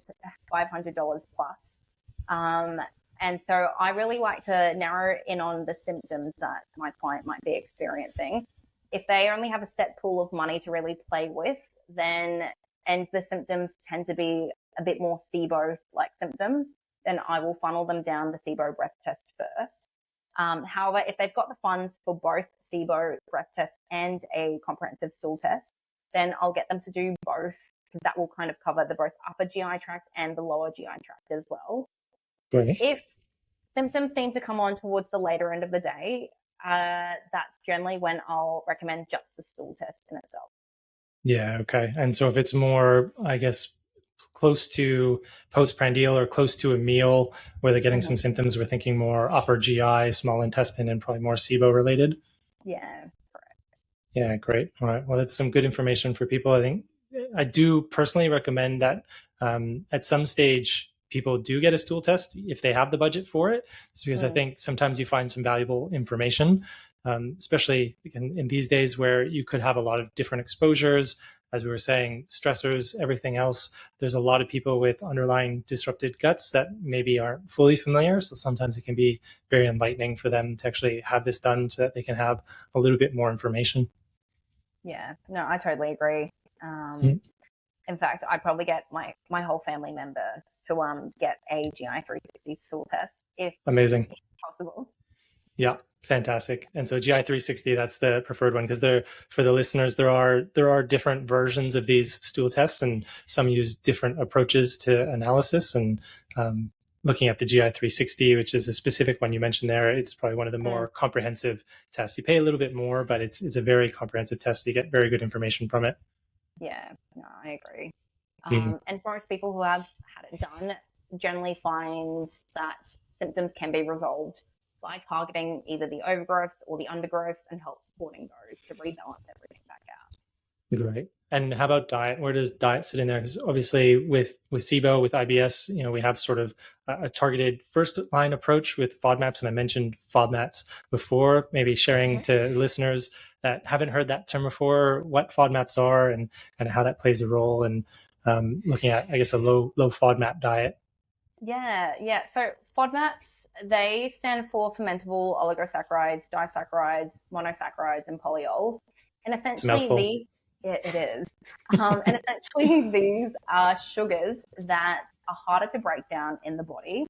$500 plus. And so I really like to narrow in on the symptoms that my client might be experiencing. If they only have a set pool of money to really play with, then, and the symptoms tend to be a bit more SIBO-like symptoms, then I will funnel them down the SIBO breath test first. However, if they've got the funds for both SIBO breath test and a comprehensive stool test, then I'll get them to do both, because that will kind of cover the both upper GI tract and the lower GI tract as well. Great. If symptoms seem to come on towards the later end of the day, that's generally when I'll recommend just the stool test in itself. Yeah, okay. And so if it's more, I guess, close to postprandial or close to a meal where they're getting some symptoms, we're thinking more upper GI, small intestine, and probably more SIBO related. Yeah, correct. Yeah, great. All right. Well, that's some good information for people. I think I do personally recommend that at some stage people do get a stool test if they have the budget for it, because I think sometimes you find some valuable information, especially in these days where you could have a lot of different exposures. As we were saying, stressors, everything else. There's a lot of people with underlying disrupted guts that maybe aren't fully familiar. So sometimes it can be very enlightening for them to actually have this done so that they can have a little bit more information. Yeah, no, I totally agree. In fact, I'd probably get my whole family members to get a GI 360 stool test if Amazing. possible. Yeah, fantastic. And so GI 360, that's the preferred one, because there, for the listeners, there are different versions of these stool tests, and some use different approaches to analysis. And looking at the GI 360, which is a specific one you mentioned there, it's probably one of the more comprehensive tests. You pay a little bit more, but it's a very comprehensive test. You get very good information from it. Yeah, no, I agree. And most people who have had it done generally find that symptoms can be resolved by targeting either the overgrowths or the undergrowths and help supporting those to rebalance everything back out. Great. And how about diet? Where does diet sit in there? Because obviously with SIBO, with IBS, we have sort of a targeted first line approach with FODMAPs. And I mentioned FODMAPs before, maybe sharing to listeners that haven't heard that term before, what FODMAPs are and kind of how that plays a role in looking at, I guess, a low FODMAP diet. Yeah. So FODMAPs, they stand for fermentable oligosaccharides, disaccharides, monosaccharides, and polyols. And essentially it is. And essentially these are sugars that are harder to break down in the body.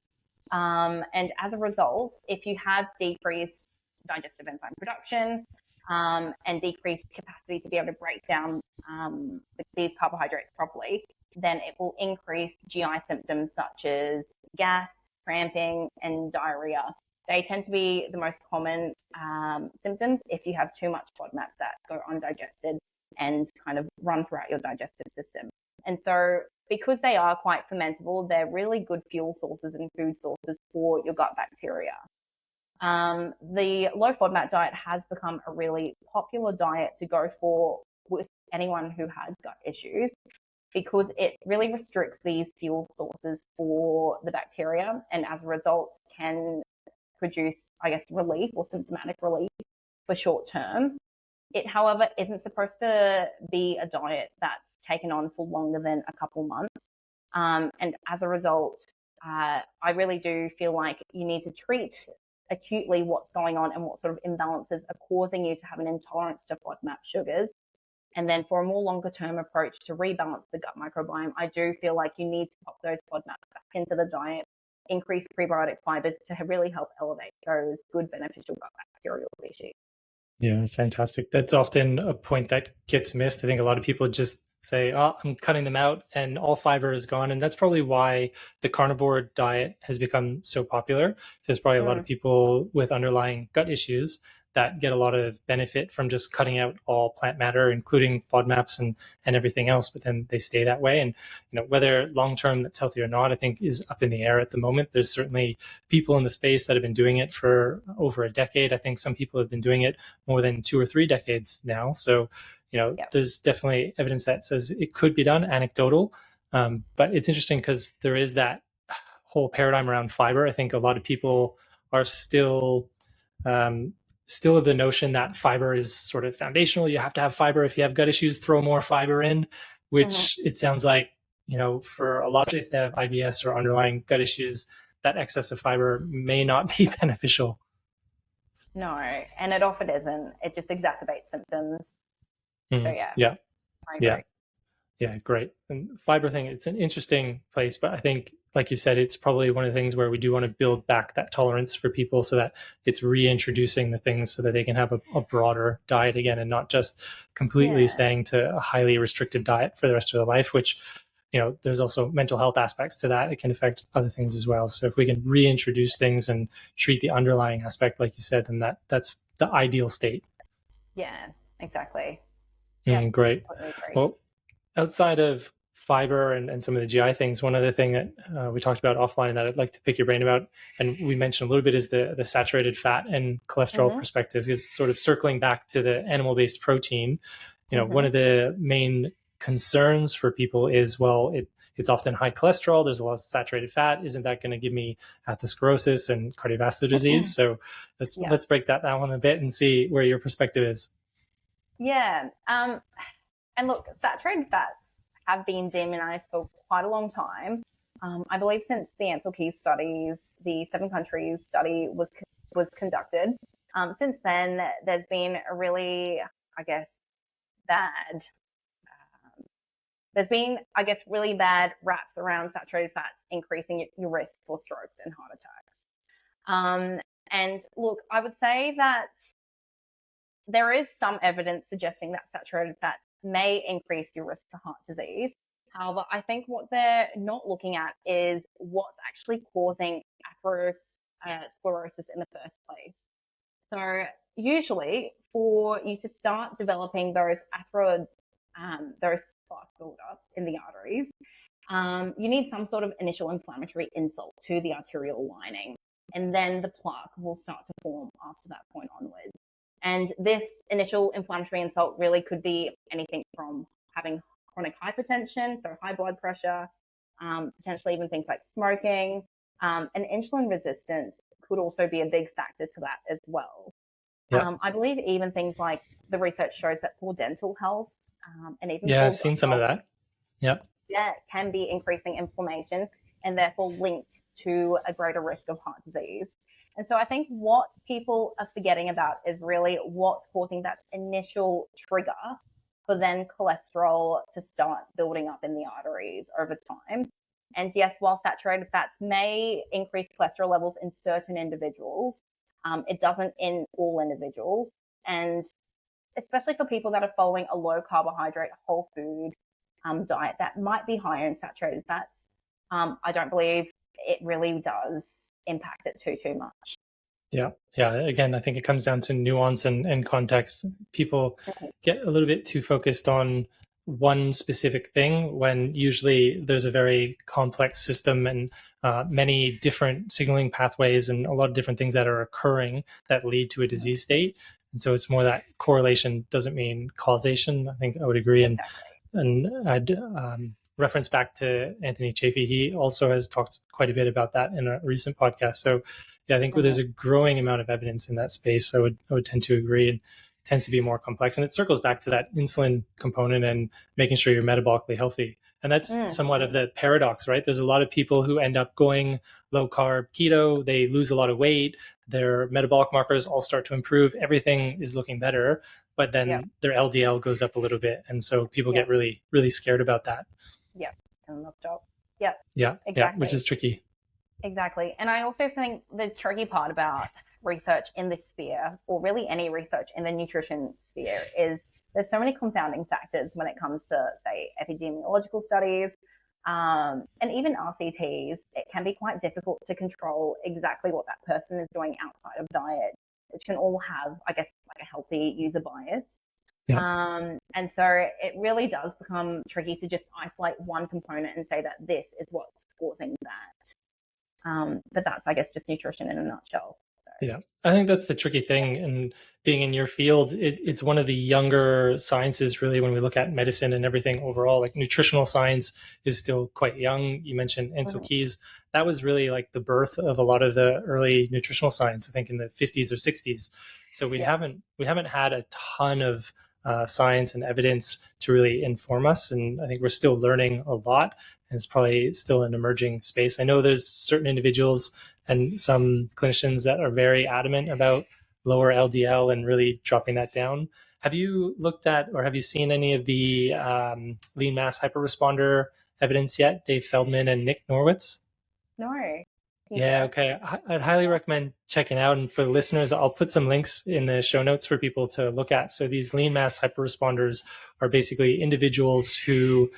And as a result, if you have decreased digestive enzyme production and decreased capacity to be able to break down these carbohydrates properly, then it will increase GI symptoms such as gas, cramping, and diarrhea. They tend to be the most common symptoms if you have too much FODMAPs that go undigested and kind of run throughout your digestive system. And so because they are quite fermentable, they're really good fuel sources and food sources for your gut bacteria. The low FODMAP diet has become a really popular diet to go for with anyone who has gut issues. because it really restricts these fuel sources for the bacteria, and as a result can produce, I guess, relief or symptomatic relief for short term. It, however, isn't supposed to be a diet that's taken on for longer than a couple months. And as a result, I really do feel like you need to treat acutely what's going on and what sort of imbalances are causing you to have an intolerance to FODMAP sugars. And then for a more longer term approach to rebalance the gut microbiome, I do feel like you need to pop those FODMAPs back into the diet, increase prebiotic fibers to really help elevate those good beneficial gut bacterial species. Yeah, fantastic. That's often a point that gets missed. I think a lot of people just say, oh, I'm cutting them out and all fiber is gone. And that's probably why the carnivore diet has become so popular. So there's probably a lot of people with underlying gut issues that get a lot of benefit from just cutting out all plant matter, including FODMAPs and everything else, but then they stay that way. And whether long-term that's healthy or not, I think is up in the air at the moment. There's certainly people in the space that have been doing it for over a decade. I think some people have been doing it more than 2 or 3 decades now. So, there's definitely evidence that says it could be done, anecdotal. But it's interesting because there is that whole paradigm around fiber. I think a lot of people are still of the notion that fiber is sort of foundational. You have to have fiber. If you have gut issues, throw more fiber in, which it sounds like, for a lot of, if they have IBS or underlying gut issues, that excess of fiber may not be beneficial. No, and it often isn't. It just exacerbates symptoms. So yeah. I agree. Yeah, great. And fiber thing, it's an interesting place, but I think, like you said, it's probably one of the things where we do want to build back that tolerance for people so that it's reintroducing the things so that they can have a broader diet again and not just completely staying to a highly restricted diet for the rest of their life, which, there's also mental health aspects to that. It can affect other things as well. So if we can reintroduce things and treat the underlying aspect, like you said, then that's the ideal state. Yeah, exactly. Great. Well, outside of fiber and some of the GI things, one other thing that we talked about offline that I'd like to pick your brain about, and we mentioned a little bit, is the saturated fat and cholesterol perspective, is sort of circling back to the animal-based protein. One of the main concerns for people is, well, it's often high cholesterol, there's a lot of saturated fat, isn't that going to give me atherosclerosis and cardiovascular disease? So let's break that down a bit and see where your perspective is. Yeah. And look, saturated fats have been demonized for quite a long time. I believe since the Ansel Keys studies, the 7 countries study was conducted. Since then, there's been a really, really bad raps around saturated fats increasing your risk for strokes and heart attacks. And look, I would say that there is some evidence suggesting that saturated fats may increase your risk to heart disease. However, I think what they're not looking at is what's actually causing atherosclerosis in the first place. So usually for you to start developing those plaque buildups in the arteries, you need some sort of initial inflammatory insult to the arterial lining. And then the plaque will start to form after that point onwards. And this initial inflammatory insult really could be anything from having chronic hypertension, so high blood pressure, potentially even things like smoking, and insulin resistance could also be a big factor to that as well. I believe even things like the research shows that poor dental health and even I've seen some of that. Can be increasing inflammation and therefore linked to a greater risk of heart disease. And so I think what people are forgetting about is really what's causing that initial trigger for then cholesterol to start building up in the arteries over time. And yes, while saturated fats may increase cholesterol levels in certain individuals, it doesn't in all individuals. And especially for people that are following a low carbohydrate, whole food diet that might be higher in saturated fats, I don't believe it really does impact it too much. Yeah. Again, I think it comes down to nuance and context. People get a little bit too focused on one specific thing when usually there's a very complex system and many different signaling pathways and a lot of different things that are occurring that lead to a disease state. And so it's more that correlation doesn't mean causation. I think I would agree. And I'd reference back to Anthony Chaffee. He also has talked quite a bit about that in a recent podcast. So yeah, I think there's a growing amount of evidence in that space. I would tend to agree. It tends to be more complex, and it circles back to that insulin component and making sure you're metabolically healthy. And that's somewhat of the paradox, right? There's a lot of people who end up going low carb keto. They lose a lot of weight. Their metabolic markers all start to improve. Everything is looking better, but then their LDL goes up a little bit. And so people get really, really scared about that. Yeah. And they'll stop. Yeah. Yeah. Exactly. Yeah. Which is tricky. Exactly. And I also think the tricky part about research in this sphere, or really any research in the nutrition sphere, is there's so many confounding factors when it comes to, say, epidemiological studies, and even RCTs. It can be quite difficult to control exactly what that person is doing outside of diet, which can all have, I guess, like a healthy user bias. Yeah. And so it really does become tricky to just isolate one component and say that this is what's causing that. But that's, I guess, just nutrition in a nutshell. Yeah, I think that's the tricky thing. And being in your field, it's one of the younger sciences, really, when we look at medicine and everything overall. Like nutritional science is still quite young. You mentioned Ancel Keys. That was really like the birth of a lot of the early nutritional science, I think in the 50s or 60s. So we haven't had a ton of science and evidence to really inform us. And I think we're still learning a lot. And it's probably still an emerging space. I know there's certain individuals and some clinicians that are very adamant about lower LDL and really dropping that down. Have you looked at or have you seen any of the lean mass hyperresponder evidence yet? Dave Feldman and Nick Norwitz? No. Yeah, okay. I'd highly recommend checking out. And for the listeners, I'll put some links in the show notes for people to look at. So these lean mass hyperresponders are basically individuals who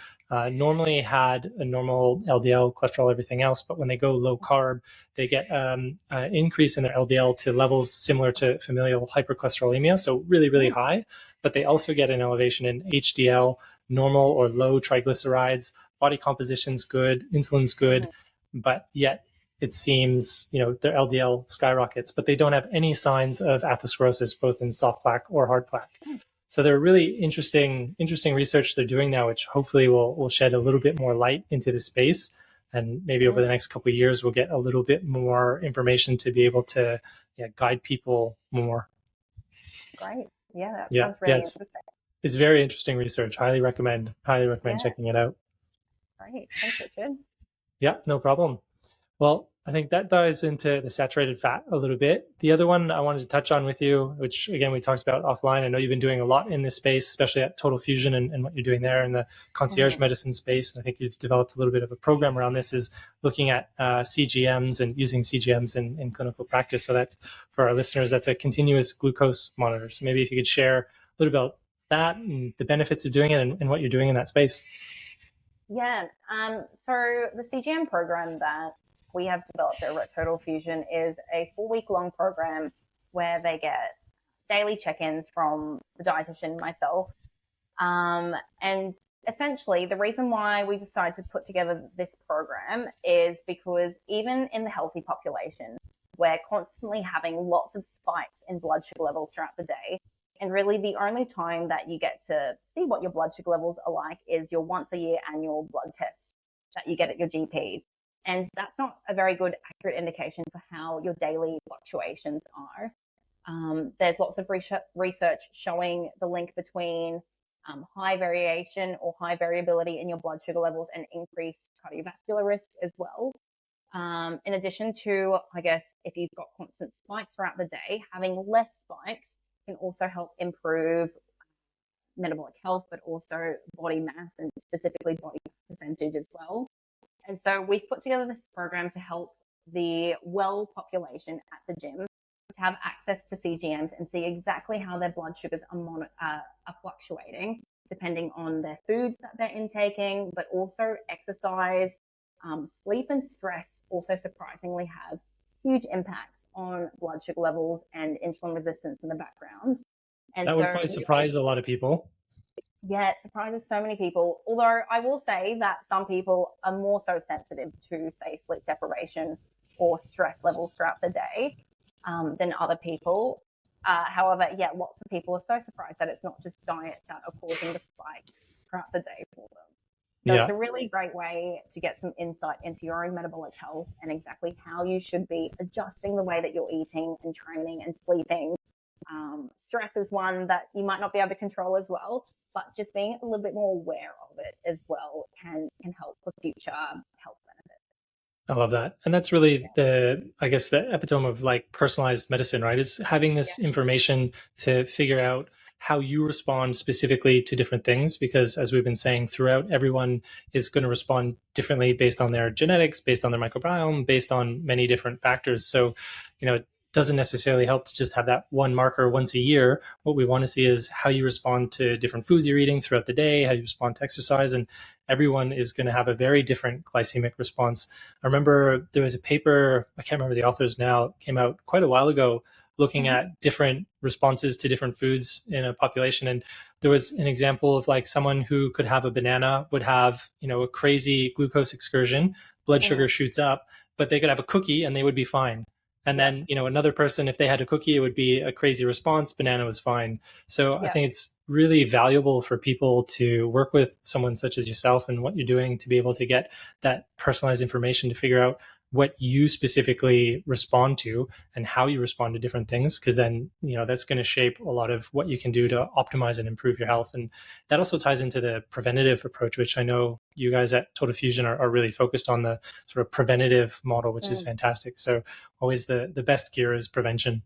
normally had a normal LDL, cholesterol, everything else, but when they go low carb, they get an increase in their LDL to levels similar to familial hypercholesterolemia, so really, really high. But they also get an elevation in HDL, normal or low triglycerides, body composition's good, insulin's good, but yet it seems, their LDL skyrockets, but they don't have any signs of atherosclerosis, both in soft plaque or hard plaque. So they're really interesting research they're doing now, which hopefully will shed a little bit more light into the space. And maybe over the next couple of years, we'll get a little bit more information to be able to guide people more. Great. Yeah, that sounds really interesting. It's very interesting research. Highly recommend checking it out. Great. Thanks, Richard. Yeah, no problem. Well, I think that dives into the saturated fat a little bit. The other one I wanted to touch on with you, which again, we talked about offline. I know you've been doing a lot in this space, especially at TotalFusion and what you're doing there in the concierge medicine space. And I think you've developed a little bit of a program around this, is looking at CGMs and using CGMs in clinical practice. So that for our listeners, that's a continuous glucose monitor. So maybe if you could share a little about that and the benefits of doing it and what you're doing in that space. Yeah. So the CGM program that we have developed over at TotalFusion is a 4-week-long program where they get daily check-ins from the dietitian, myself. And essentially, the reason why we decided to put together this program is because even in the healthy population, we're constantly having lots of spikes in blood sugar levels throughout the day. And really the only time that you get to see what your blood sugar levels are like is your once-a-year annual blood test that you get at your GPs. And that's not a very good, accurate indication for how your daily fluctuations are. There's lots of research showing the link between high variation or high variability in your blood sugar levels and increased cardiovascular risk as well. In addition to, I guess, if you've got constant spikes throughout the day, having less spikes can also help improve metabolic health, but also body mass and specifically body mass percentage as well. And so we've put together this program to help the well population at the gym to have access to CGMs and see exactly how their blood sugars are fluctuating depending on their foods that they're intaking, but also exercise, sleep and stress also surprisingly have huge impacts on blood sugar levels and insulin resistance in the background. And that would probably surprise a lot of people. Yeah, it surprises so many people. Although I will say that some people are more so sensitive to, say, sleep deprivation or stress levels throughout the day than other people. However, lots of people are so surprised that it's not just diet that are causing the spikes throughout the day for them. So it's Yeah. a really great way to get some insight into your own metabolic health and exactly how you should be adjusting the way that you're eating and training and sleeping. Stress is one that you might not be able to control as well, but just being a little bit more aware of it as well can help with future health benefits. I love that. And that's really I guess, the epitome of like personalized medicine, right? Is having this information to figure out how you respond specifically to different things. Because as we've been saying throughout, everyone is going to respond differently based on their genetics, based on their microbiome, based on many different factors. So, it doesn't necessarily help to just have that one marker once a year. What we want to see is how you respond to different foods you're eating throughout the day, how you respond to exercise, and everyone is going to have a very different glycemic response. I remember there was a paper, I can't remember the authors now, came out quite a while ago, looking at different responses to different foods in a population. And there was an example of like someone who could have a banana would have, a crazy glucose excursion, blood sugar shoots up, but they could have a cookie and they would be fine. And then, another person, if they had a cookie, it would be a crazy response. Banana was fine. So I think it's really valuable for people to work with someone such as yourself and what you're doing to be able to get that personalized information to figure out what you specifically respond to and how you respond to different things. Because then, that's going to shape a lot of what you can do to optimize and improve your health. And that also ties into the preventative approach, which I know you guys at TotalFusion are really focused on, the sort of preventative model, which is fantastic. So always the best gear is prevention.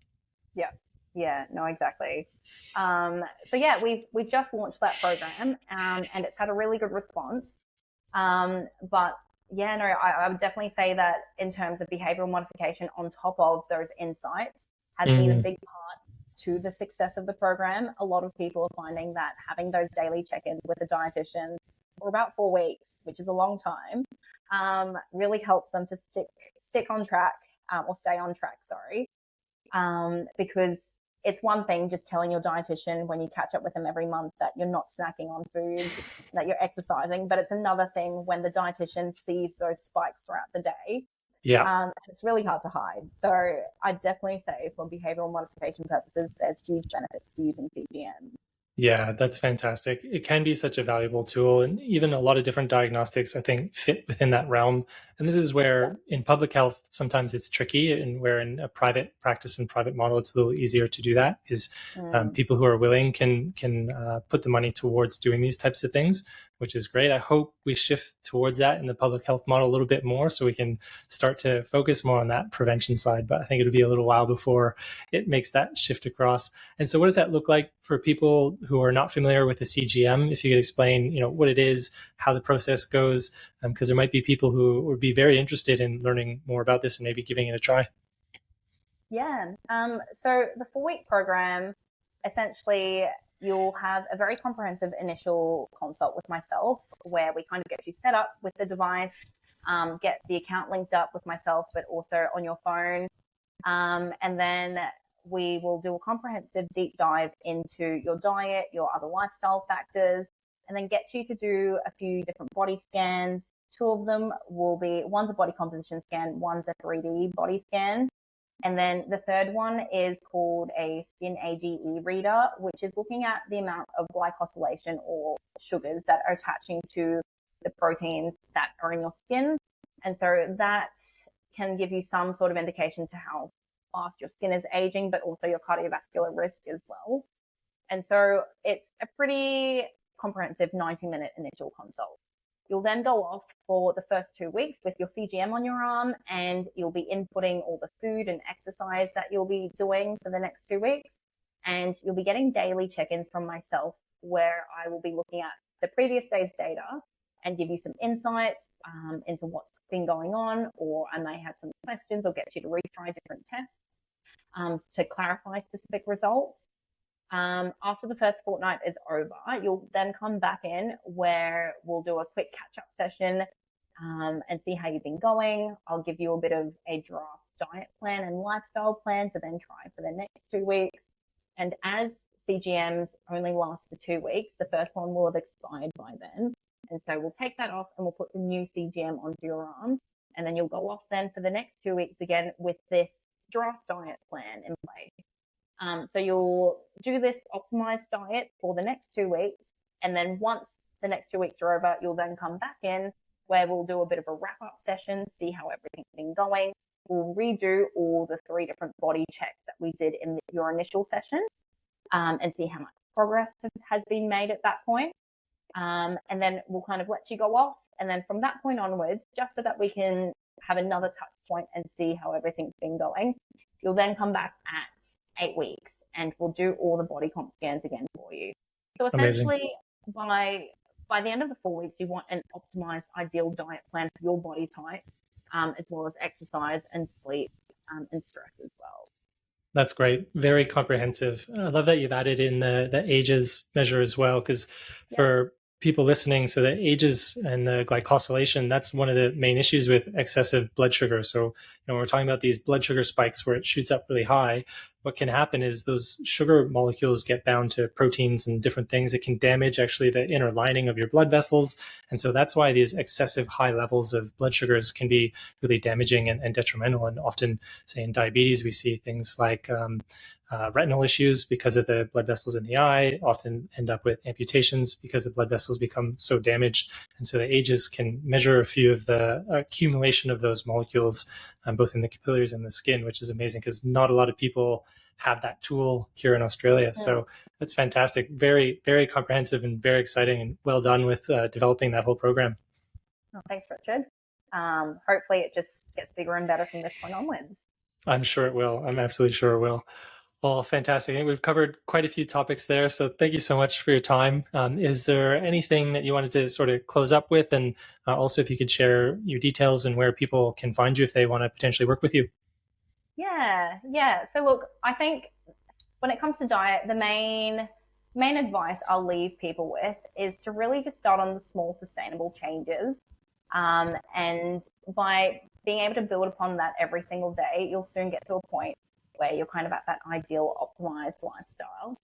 Yeah, no, exactly. So yeah, we've just launched that program, and it's had a really good response. But yeah, no, I would definitely say that in terms of behavioral modification on top of those insights has been a big part to the success of the program. A lot of people are finding that having those daily check-ins with a dietitian for about 4 weeks, which is a long time, really helps them to stick on track, or stay on track, sorry. Because it's one thing just telling your dietitian when you catch up with them every month that you're not snacking on food, that you're exercising, but it's another thing when the dietitian sees those spikes throughout the day. It's really hard to hide. So I'd definitely say for behavioral modification purposes, there's huge benefits to using CGM. Yeah, that's fantastic. It can be such a valuable tool, and even a lot of different diagnostics, I think, fit within that realm. And this is where in public health, sometimes it's tricky, and where in a private practice and private model, it's a little easier to do that, because people who are willing can put the money towards doing these types of things, which is great. I hope we shift towards that in the public health model a little bit more, so we can start to focus more on that prevention side. But I think it'll be a little while before it makes that shift across. And so what does that look like for people who are not familiar with the CGM? If you could explain, what it is, how the process goes, because there might be people who would be very interested in learning more about this and maybe giving it a try. Yeah. So the 4-week program, essentially, you'll have a very comprehensive initial consult with myself where we kind of get you set up with the device, get the account linked up with myself, but also on your phone. And then we will do a comprehensive deep dive into your diet, your other lifestyle factors, and then get you to do a few different body scans. 2 of them will be, one's a body composition scan, one's a 3D body scan. And then the third one is called a skin AGE reader, which is looking at the amount of glycosylation or sugars that are attaching to the proteins that are in your skin. And so that can give you some sort of indication to how fast your skin is aging, but also your cardiovascular risk as well. And so it's a pretty comprehensive 90-minute initial consult. You'll then go off for the first 2 weeks with your CGM on your arm, and you'll be inputting all the food and exercise that you'll be doing for the next 2 weeks. And you'll be getting daily check-ins from myself where I will be looking at the previous day's data and give you some insights into what's been going on, or I may have some questions or get you to retry different tests to clarify specific results. After the first fortnight is over, you'll then come back in where we'll do a quick catch-up session and see how you've been going. I'll give you a bit of a draft diet plan and lifestyle plan to then try for the next 2 weeks. And as CGMs only last for 2 weeks, the first one will have expired by then. And so we'll take that off and we'll put the new CGM onto your arm. And then you'll go off then for the next 2 weeks again with this draft diet plan in place. So you'll do this optimized diet for the next 2 weeks. And then once the next 2 weeks are over, you'll then come back in where we'll do a bit of a wrap-up session, see how everything's been going. We'll redo all the 3 different body checks that we did in your initial session, and see how much progress has been made at that point. And then we'll kind of let you go off. And then from that point onwards, just so that we can have another touch point and see how everything's been going, you'll then come back at 8 weeks and we'll do all the body comp scans again for you. So essentially, by the end of the 4 weeks, you want an optimized ideal diet plan for your body type, as well as exercise and sleep, and stress as well. That's great. Very comprehensive. I love that you've added in the ages measure as well, because for people listening, so the ages and the glycosylation, that's one of the main issues with excessive blood sugar. So, when we're talking about these blood sugar spikes where it shoots up really high, what can happen is those sugar molecules get bound to proteins and different things. It can damage actually the inner lining of your blood vessels. And so that's why these excessive high levels of blood sugars can be really damaging and detrimental. And often, say in diabetes, we see things like retinal issues because of the blood vessels in the eye, often end up with amputations because the blood vessels become so damaged. And so the ages can measure a few of the accumulation of those molecules, both in the capillaries and the skin, which is amazing because not a lot of people have that tool here in Australia. So that's fantastic. Very, very comprehensive and very exciting, and well done with developing that whole program. Oh, thanks, Richard. Hopefully it just gets bigger and better from this point onwards. I'm sure it will. I'm absolutely sure it will. Well, fantastic. I think we've covered quite a few topics there. So thank you so much for your time. Is there anything that you wanted to sort of close up with? And also if you could share your details and where people can find you if they want to potentially work with you. Yeah. So look, I think when it comes to diet, the main advice I'll leave people with is to really just start on the small sustainable changes. And by being able to build upon that every single day, you'll soon get to a point where you're kind of at that ideal optimized lifestyle.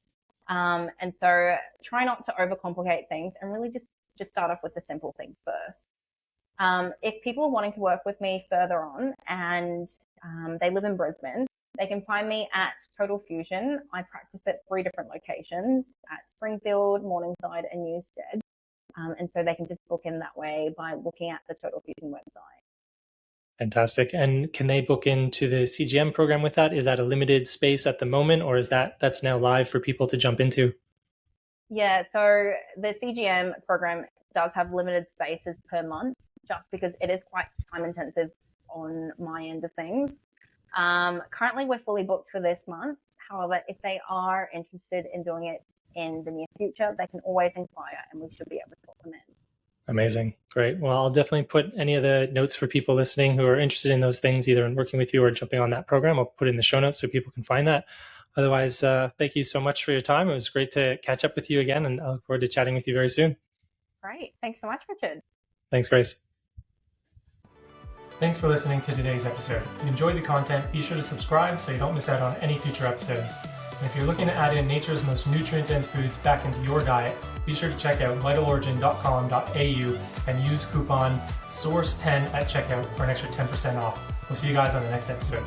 And so try not to overcomplicate things and really just start off with the simple things first. If people are wanting to work with me further on and they live in Brisbane, they can find me at TotalFusion. I practice at 3 different locations at Springfield, Morningside, and Newstead. And so they can just book in that way by looking at the TotalFusion website. Fantastic. And can they book into the CGM program with that? Is that a limited space at the moment, or is that's now live for people to jump into? Yeah, so the CGM program does have limited spaces per month, just because it is quite time intensive on my end of things. Currently, we're fully booked for this month. However, if they are interested in doing it in the near future, they can always inquire and we should be able to book them in. Amazing. Great. Well, I'll definitely put any of the notes for people listening who are interested in those things, either in working with you or jumping on that program. I'll put it in the show notes so people can find that. Otherwise, thank you so much for your time. It was great to catch up with you again, and I look forward to chatting with you very soon. Great. Thanks so much, Richard. Thanks, Grace. Thanks for listening to today's episode. If you enjoyed the content, be sure to subscribe so you don't miss out on any future episodes. And if you're looking to add in nature's most nutrient-dense foods back into your diet, be sure to check out vitalorigin.com.au and use coupon SOURCE10 at checkout for an extra 10% off. We'll see you guys on the next episode.